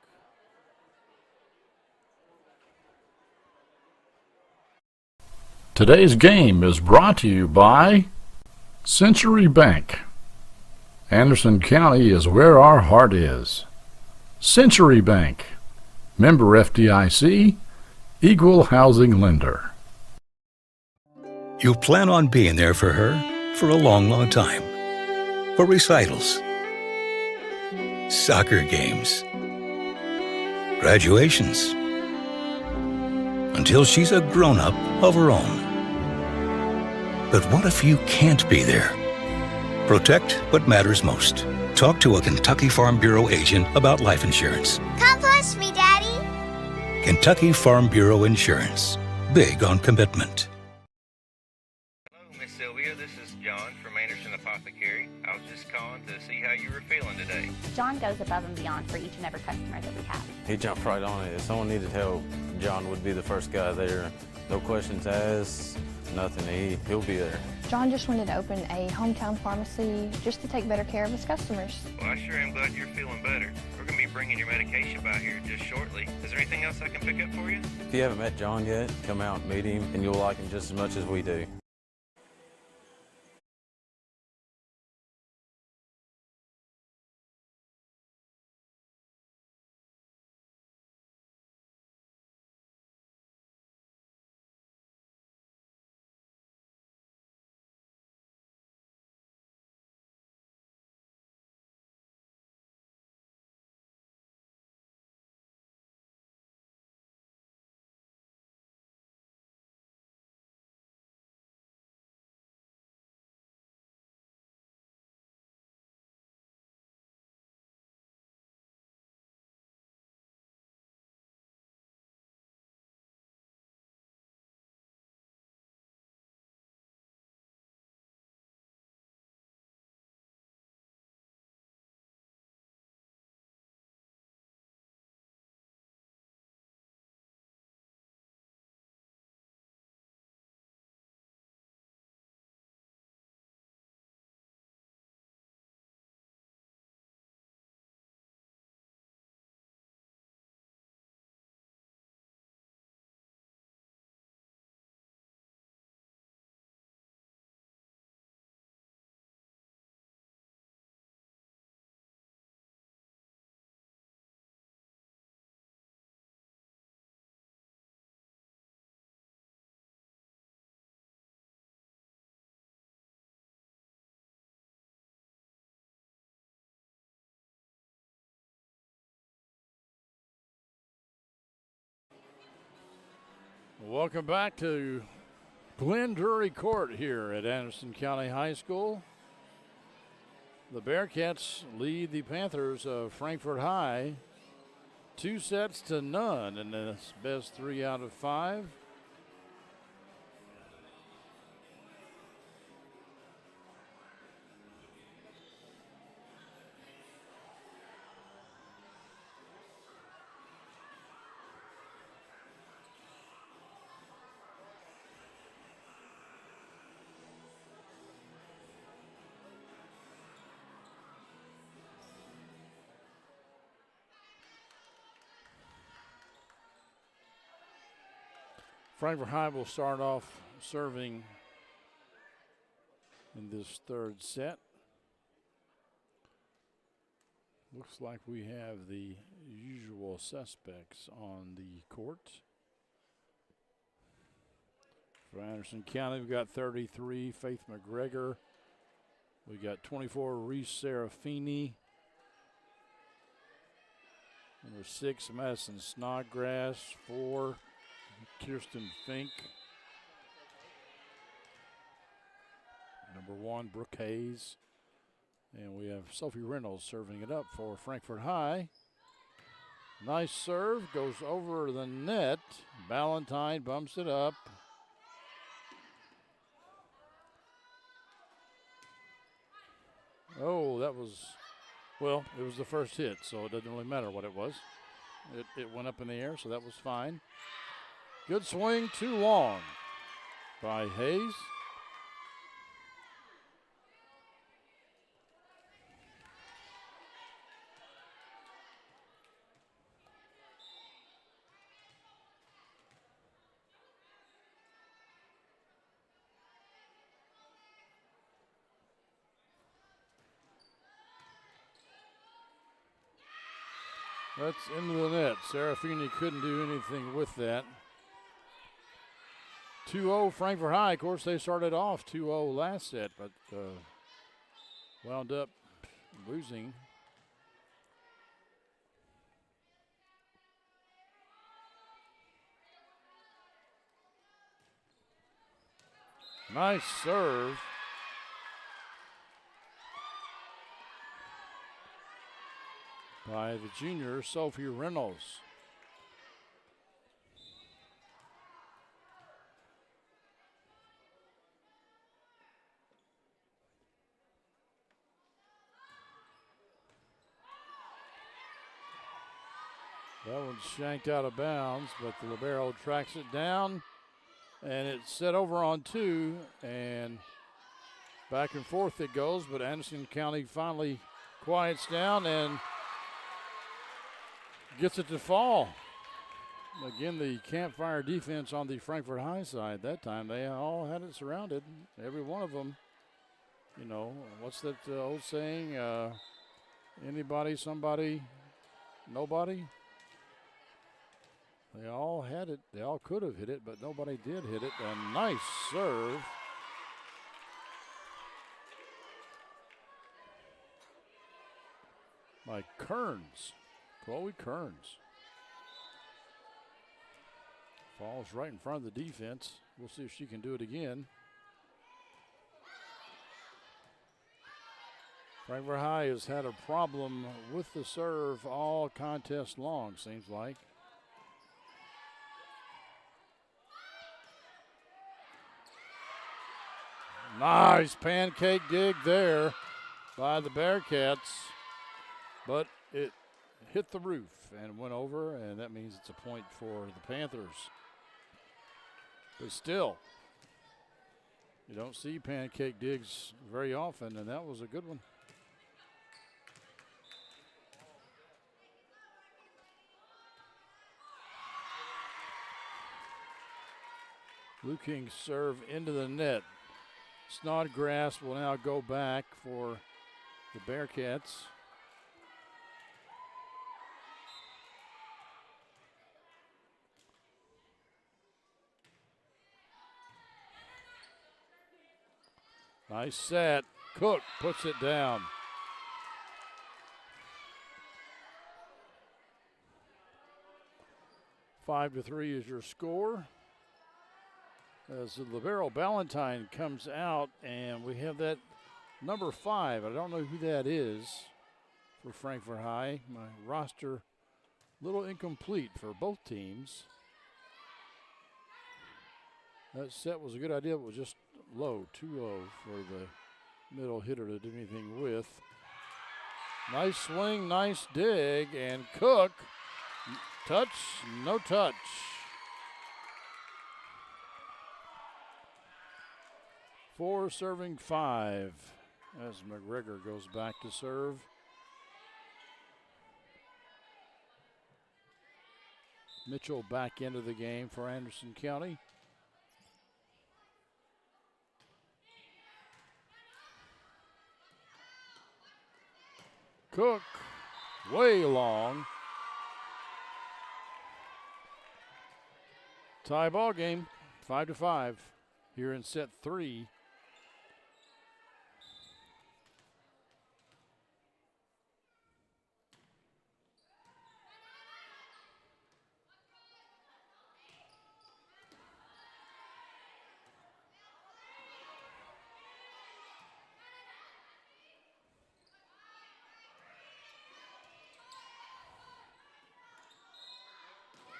Today's game is brought to you by Century Bank. Anderson County is where our heart is. Century Bank, member FDIC, equal housing lender. You plan on being there for her for a long, long time. For recitals, soccer games, graduations, until she's a grown-up of her own. But what if you can't be there? Protect what matters most. Talk to a Kentucky Farm Bureau agent about life insurance. Come plus me, Daddy. Kentucky Farm Bureau Insurance. Big on commitment. Hello, Miss Sylvia. This is John from Anderson Apothecary. I was just calling to see how you were feeling today. John goes above and beyond for each and every customer that we have. He jumped right on it. If someone needed help, John would be the first guy there. No questions asked, nothing. He'll be there. John just wanted to open a hometown pharmacy just to take better care of his customers. Well, I sure am glad you're feeling better. We're going to be bringing your medication by here just shortly. Is there anything else I can pick up for you? If you haven't met John yet, come out and meet him, and you'll like him just as much as we do. Welcome back to Glen Drury Court here at Anderson County High School. The Bearcats lead the Panthers of Frankfort High 2-0 in this best 3 out of 5. Frankfort High will start off serving in this third set. Looks like we have the usual suspects on the court. For Anderson County, we've got 33, Faith McGregor. We got 24, Reese Serafini. Number 6, Madison Snodgrass. 4, Kirsten Fink. Number 1, Brooke Hayes. And we have Sophie Reynolds serving it up for Frankfort High. Nice serve, goes over the net. Ballantyne bumps it up. Oh, that was, well, it was the first hit, so it doesn't really matter what it was. It went up in the air, so that was fine. Good swing, too long by Hayes. That's into the net. Serafini couldn't do anything with that. 2-0 Frankfort High. Of course, they started off 2-0 last set, but wound up losing. Nice serve. By the junior, Sophie Reynolds. That one's shanked out of bounds, but the libero tracks it down, and it's set over on 2, and back and forth it goes, but Anderson County finally quiets down and gets it to fall. Again, the campfire defense on the Frankfort High side that time, they all had it surrounded, every one of them. You know, what's that old saying? Anybody, somebody, nobody? They all had it. They all could have hit it, but nobody did hit it. A nice serve. By Kearns. Chloe Kearns. Falls right in front of the defense. We'll see if she can do it again. Frankfort High has had a problem with the serve all contest long, seems like. Nice pancake dig there by the Bearcats, but it hit the roof and went over, and that means it's a point for the Panthers. But still, you don't see pancake digs very often, and that was a good one. Blue Kings serve into the net. Snodgrass will now go back for the Bearcats. Nice set. Cook puts it down. Five to 3 is your score. As the libero Ballantyne comes out, and we have that number 5. I don't know who that is for Frankfort High. My roster a little incomplete for both teams. That set was a good idea, but was just low, too low for the middle hitter to do anything with. Nice swing, nice dig, and Cook, touch, no touch. Four serving 5 as McGregor goes back to serve. Mitchell back into the game for Anderson County. Cook, way long. Tie ball game, 5-5 here in set 3.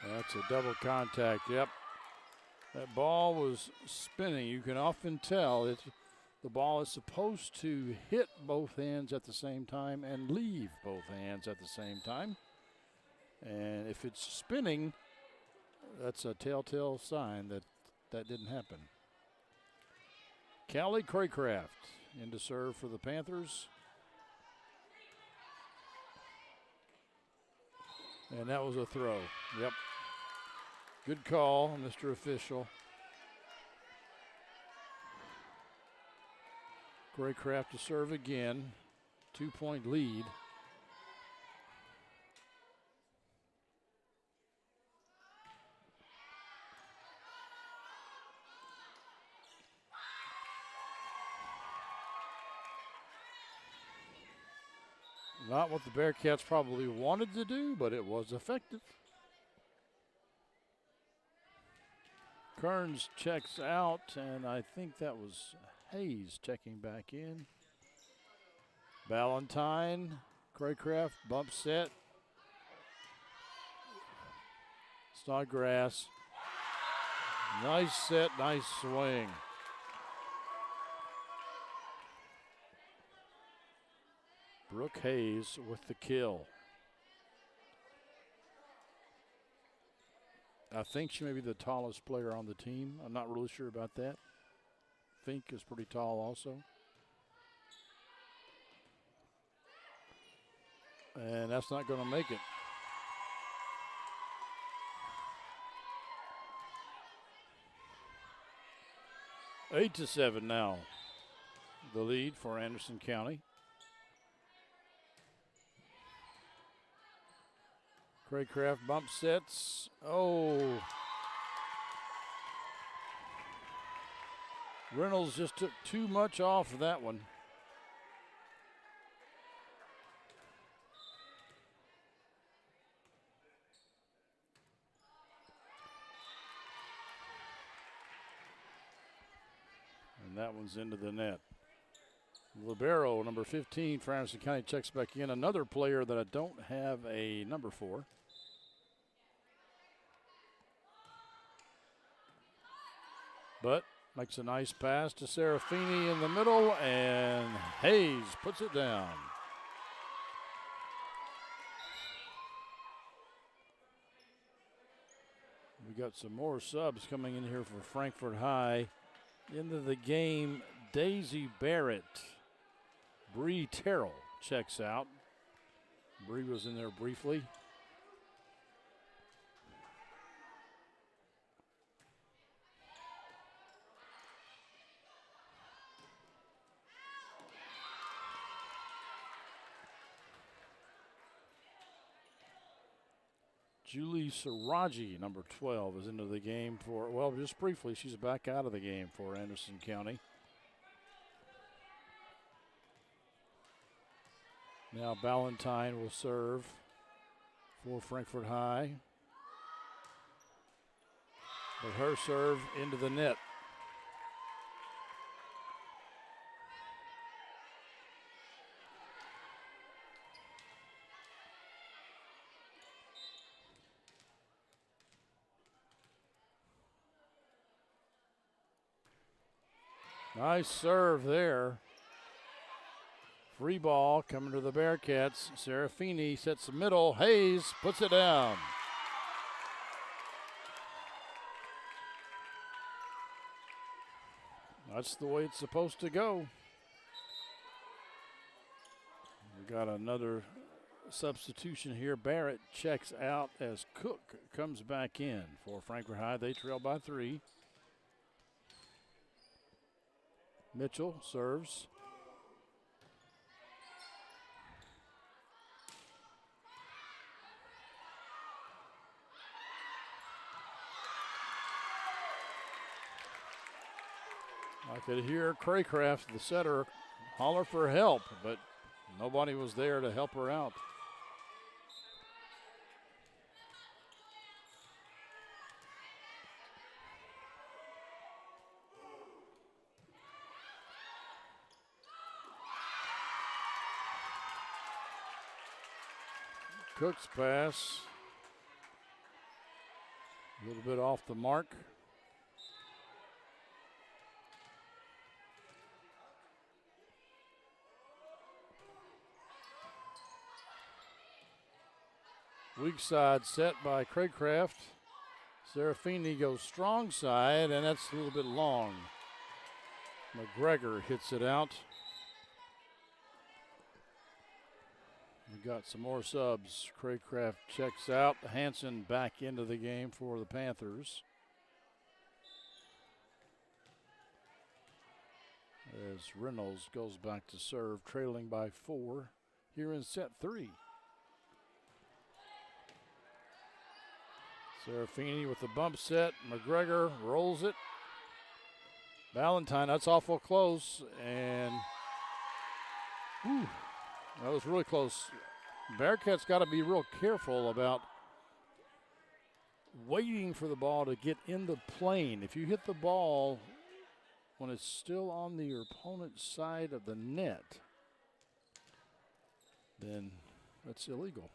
That's a double contact, yep. That ball was spinning. You can often tell the ball is supposed to hit both hands at the same time and leave both hands at the same time. And if it's spinning, that's a telltale sign that that didn't happen. Callie Craycraft in to serve for the Panthers. And that was a throw, yep. Good call, Mr. Official. Craycraft to serve again. 2-point lead. Not what the Bearcats probably wanted to do, but it was effective. Kearns checks out, and I think that was Hayes checking back in. Ballantyne, Craycraft, bump set. Snodgrass. Nice set, nice swing. Brooke Hayes with the kill. I think she may be the tallest player on the team. I'm not really sure about that. Fink is pretty tall also. And that's not going to make it. Eight to 7 now. The lead for Anderson County. Craycraft bump sets. Oh. Reynolds just took too much off of that one. And that one's into the net. Libero, number 15 for Anderson County, checks back in. Another player that I don't have a number for. But makes a nice pass to Serafini in the middle, and Hayes puts it down. We got some more subs coming in here for Frankfort High. Into the game, Daisy Barrett. Bree Terrell checks out. Bree was in there briefly. Julie Saraji, number 12, is into the game for, well, just briefly, she's back out of the game for Anderson County. Now Ballantyne will serve for Frankfort High. But her serve into the net. Nice serve there. Free ball coming to the Bearcats. Serafini sets the middle. Hayes puts it down. That's the way it's supposed to go. We got another substitution here. Barrett checks out as Cook comes back in for Frankfort High. They trail by 3. Mitchell serves. I could hear Craycraft, the setter, holler for help, but nobody was there to help her out. Cook's pass, a little bit off the mark. Weak side set by Craycraft. Serafini goes strong side, and that's a little bit long. McGregor hits it out. We got some more subs. Craycraft checks out. Hanson back into the game for the Panthers. As Reynolds goes back to serve, trailing by 4 here in set 3. Serafini with the bump set. McGregor rolls it. Valentine, that's awful close. And that was really close. Bearcats got to be real careful about waiting for the ball to get in the plane. If you hit the ball when it's still on your opponent's side of the net, then that's illegal.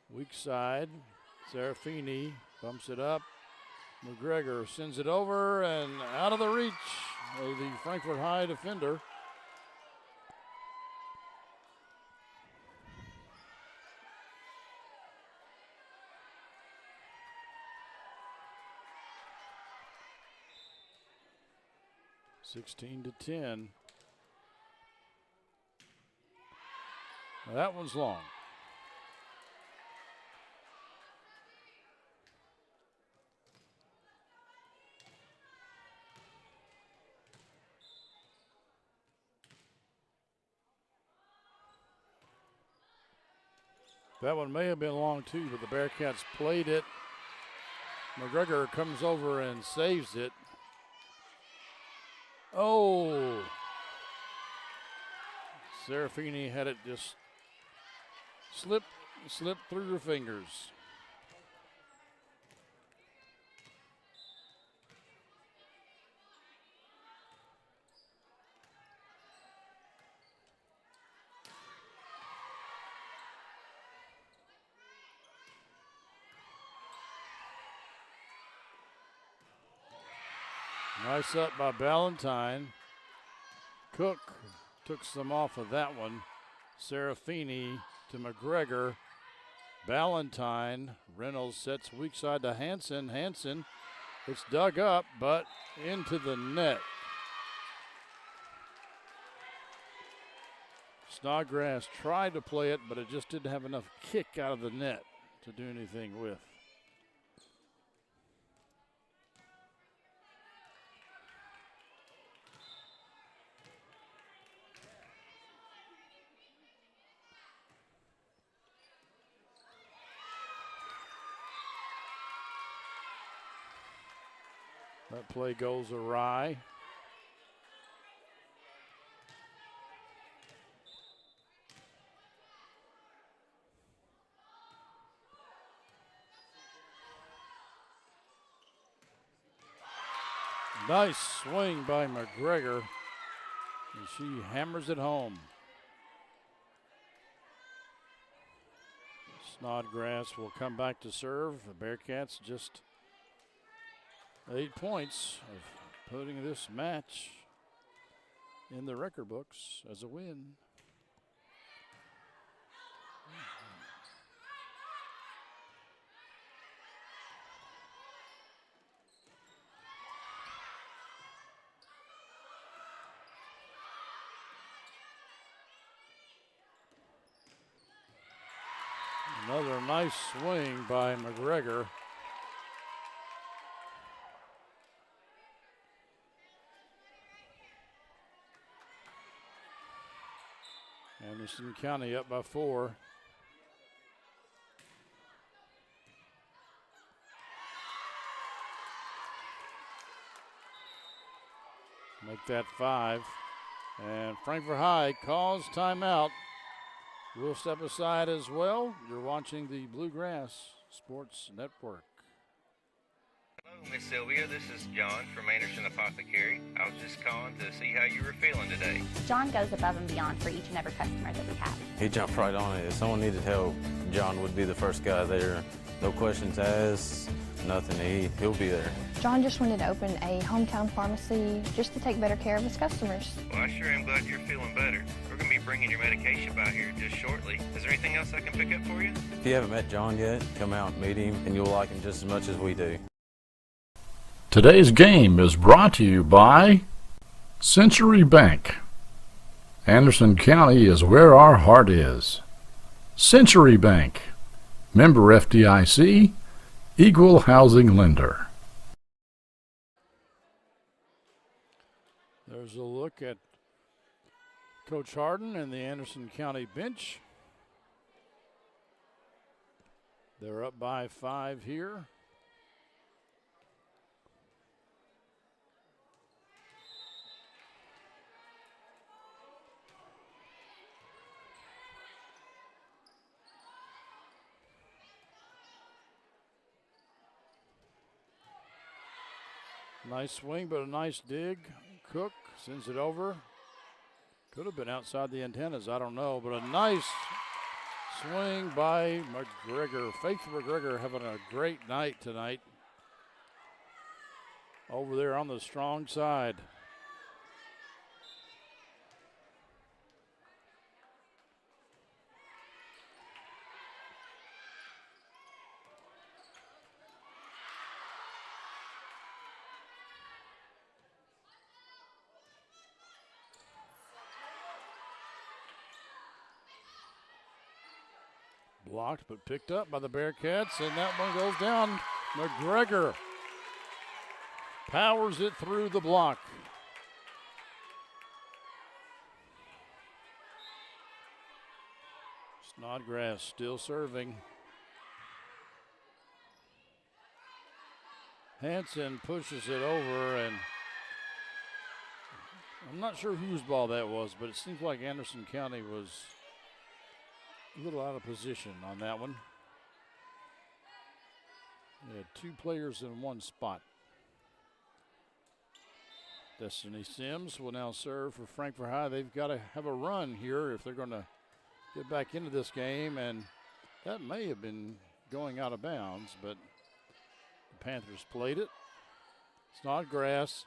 Weak side, Serafini bumps it up. McGregor sends it over and out of the reach of the Frankfort High defender. (16-10). Now that one's long. That one may have been long too, but the Bearcats played it. McGregor comes over and saves it. Oh! Serafini had it just slip through her fingers. Nice up by Valentine. Cook took some off of that one. Serafini to McGregor. Valentine. Reynolds sets weak side to Hanson. Hanson, it's dug up, but into the net. Snodgrass tried to play it, but it just didn't have enough kick out of the net to do anything with. That play goes awry. Nice swing by McGregor, and she hammers it home. Snodgrass will come back to serve. The Bearcats just 8 points of putting this match in the record books as a win. Another nice swing by McGregor. Anderson County up by 4. Make that 5. And Frankfort High calls timeout. We'll step aside as well. You're watching the Bluegrass Sports Network. Hello, Miss Sylvia. This is John from Anderson Apothecary. I was just calling to see how you were feeling today. John goes above and beyond for each and every customer that we have. He jumped right on it. If someone needed help, John would be the first guy there. No questions asked, nothing. He'll be there. John just wanted to open a hometown pharmacy just to take better care of his customers. Well, I sure am glad you're feeling better. We're going to be bringing your medication by here just shortly. Is there anything else I can pick up for you? If you haven't met John yet, come out and meet him, and you'll like him just as much as we do. Today's game is brought to you by Century Bank. Anderson County is where our heart is. Century Bank, member FDIC, equal housing lender. There's a look at Coach Harden and the Anderson County bench. They're up by 5 here. Nice swing, but a nice dig. Cook sends it over. Could have been outside the antennas, I don't know, but a nice swing by McGregor. Faith McGregor having a great night tonight over there on the strong side. Blocked but picked up by the Bearcats, and that one goes down. McGregor powers it through the block. Snodgrass still serving. Hanson pushes it over, and I'm not sure whose ball that was, but it seems like Anderson County was a little out of position on that one. They had 2 players in one spot. Destiny Sims will now serve for Frankfort High. They've got to have a run here if they're going to get back into this game, and that may have been going out of bounds, but the Panthers played it. Snodgrass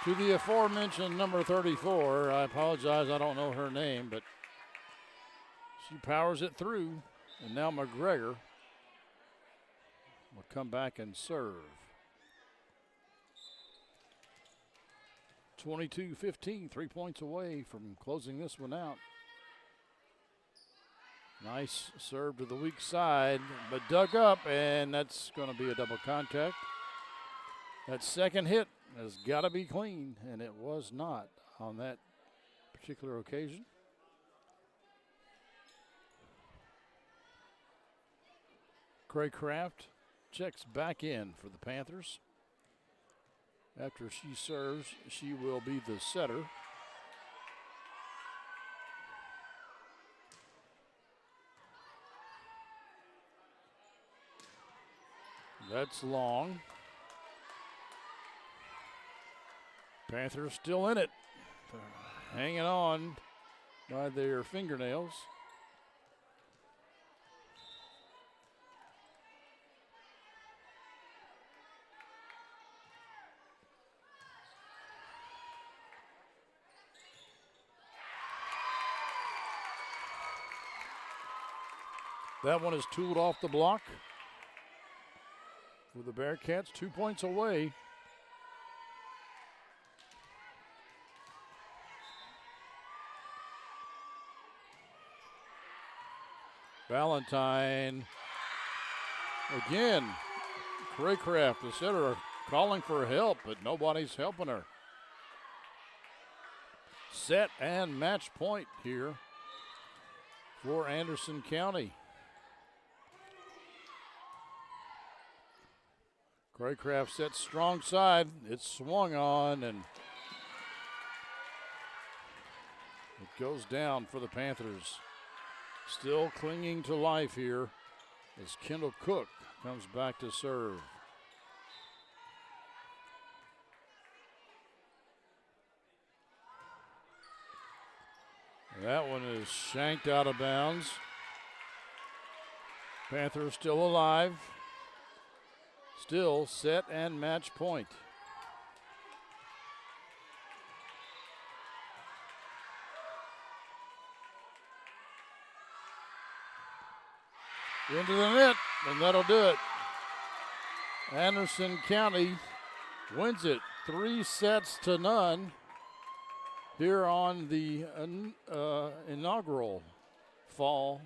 to the aforementioned number 34. I apologize, I don't know her name, but she powers it through, and now McGregor will come back and serve. 22-15, 3 points away from closing this one out. Nice serve to the weak side, but dug up, and that's going to be a double contact. That second hit has got to be clean, and it was not on that particular occasion. Craycraft checks back in for the Panthers. After she serves, she will be the setter. That's long. Panthers still in it. Hanging on by their fingernails. That one is tooled off the block for the Bearcats, 2 points away. Valentine again. Craycraft, the setter, calling for help, but nobody's helping her. Set and match point here for Anderson County. Craycraft sets strong side. It's swung on and it goes down for the Panthers. Still clinging to life here as Kendall Cook comes back to serve. That one is shanked out of bounds. Panthers still alive. Still set and match point. Into the net, and that'll do it. Anderson County wins it 3-0 here on the inaugural fall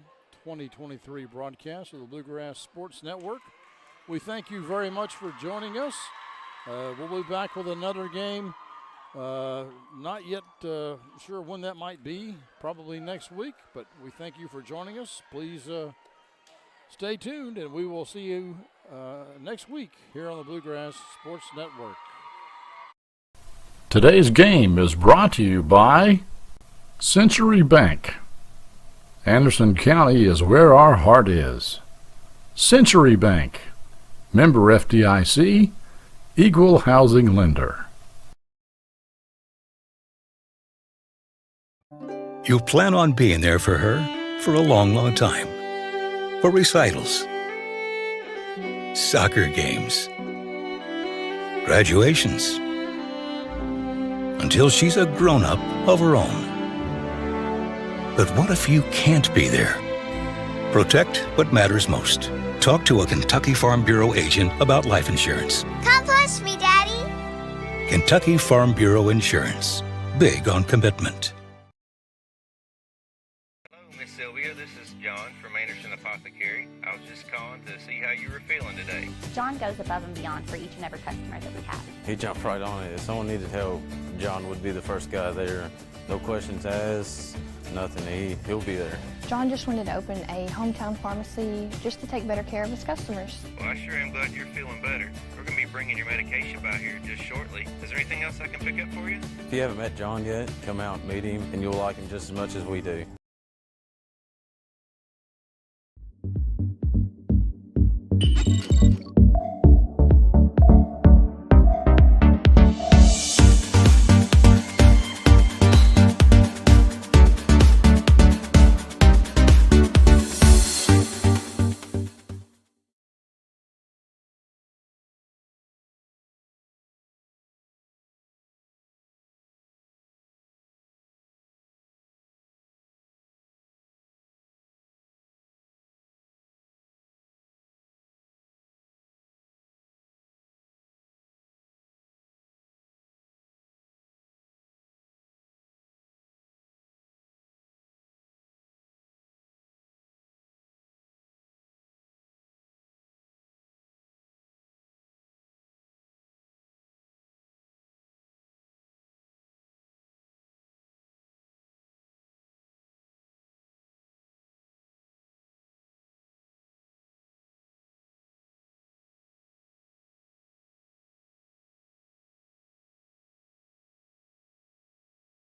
2023 broadcast of the Bluegrass Sports Network. We thank you very much for joining us. We'll be back with another game. Not yet sure when that might be, probably next week, but we thank you for joining us. Please stay tuned, and we will see you next week here on the Bluegrass Sports Network. Today's game is brought to you by Century Bank. Anderson County is where our heart is. Century Bank, member FDIC, equal housing lender. You plan on being there for her for a long, long time. For recitals, soccer games, graduations, until she's a grown-up of her own. But what if you can't be there? Protect what matters most. Talk to a Kentucky Farm Bureau agent about life insurance. Come punch me, Daddy. Kentucky Farm Bureau Insurance. Big on commitment. Hello, Miss Sylvia. This is John from Anderson Apothecary. I was just calling to see how you were feeling today. John goes above and beyond for each and every customer that we have. He jumped right on it. If someone needed help, John would be the first guy there. No questions asked, nothing. He'll be there. John just wanted to open a hometown pharmacy just to take better care of his customers. Well, I sure am glad you're feeling better. We're going to be bringing your medication by here just shortly. Is there anything else I can pick up for you? If you haven't met John yet, come out and meet him, and you'll like him just as much as we do.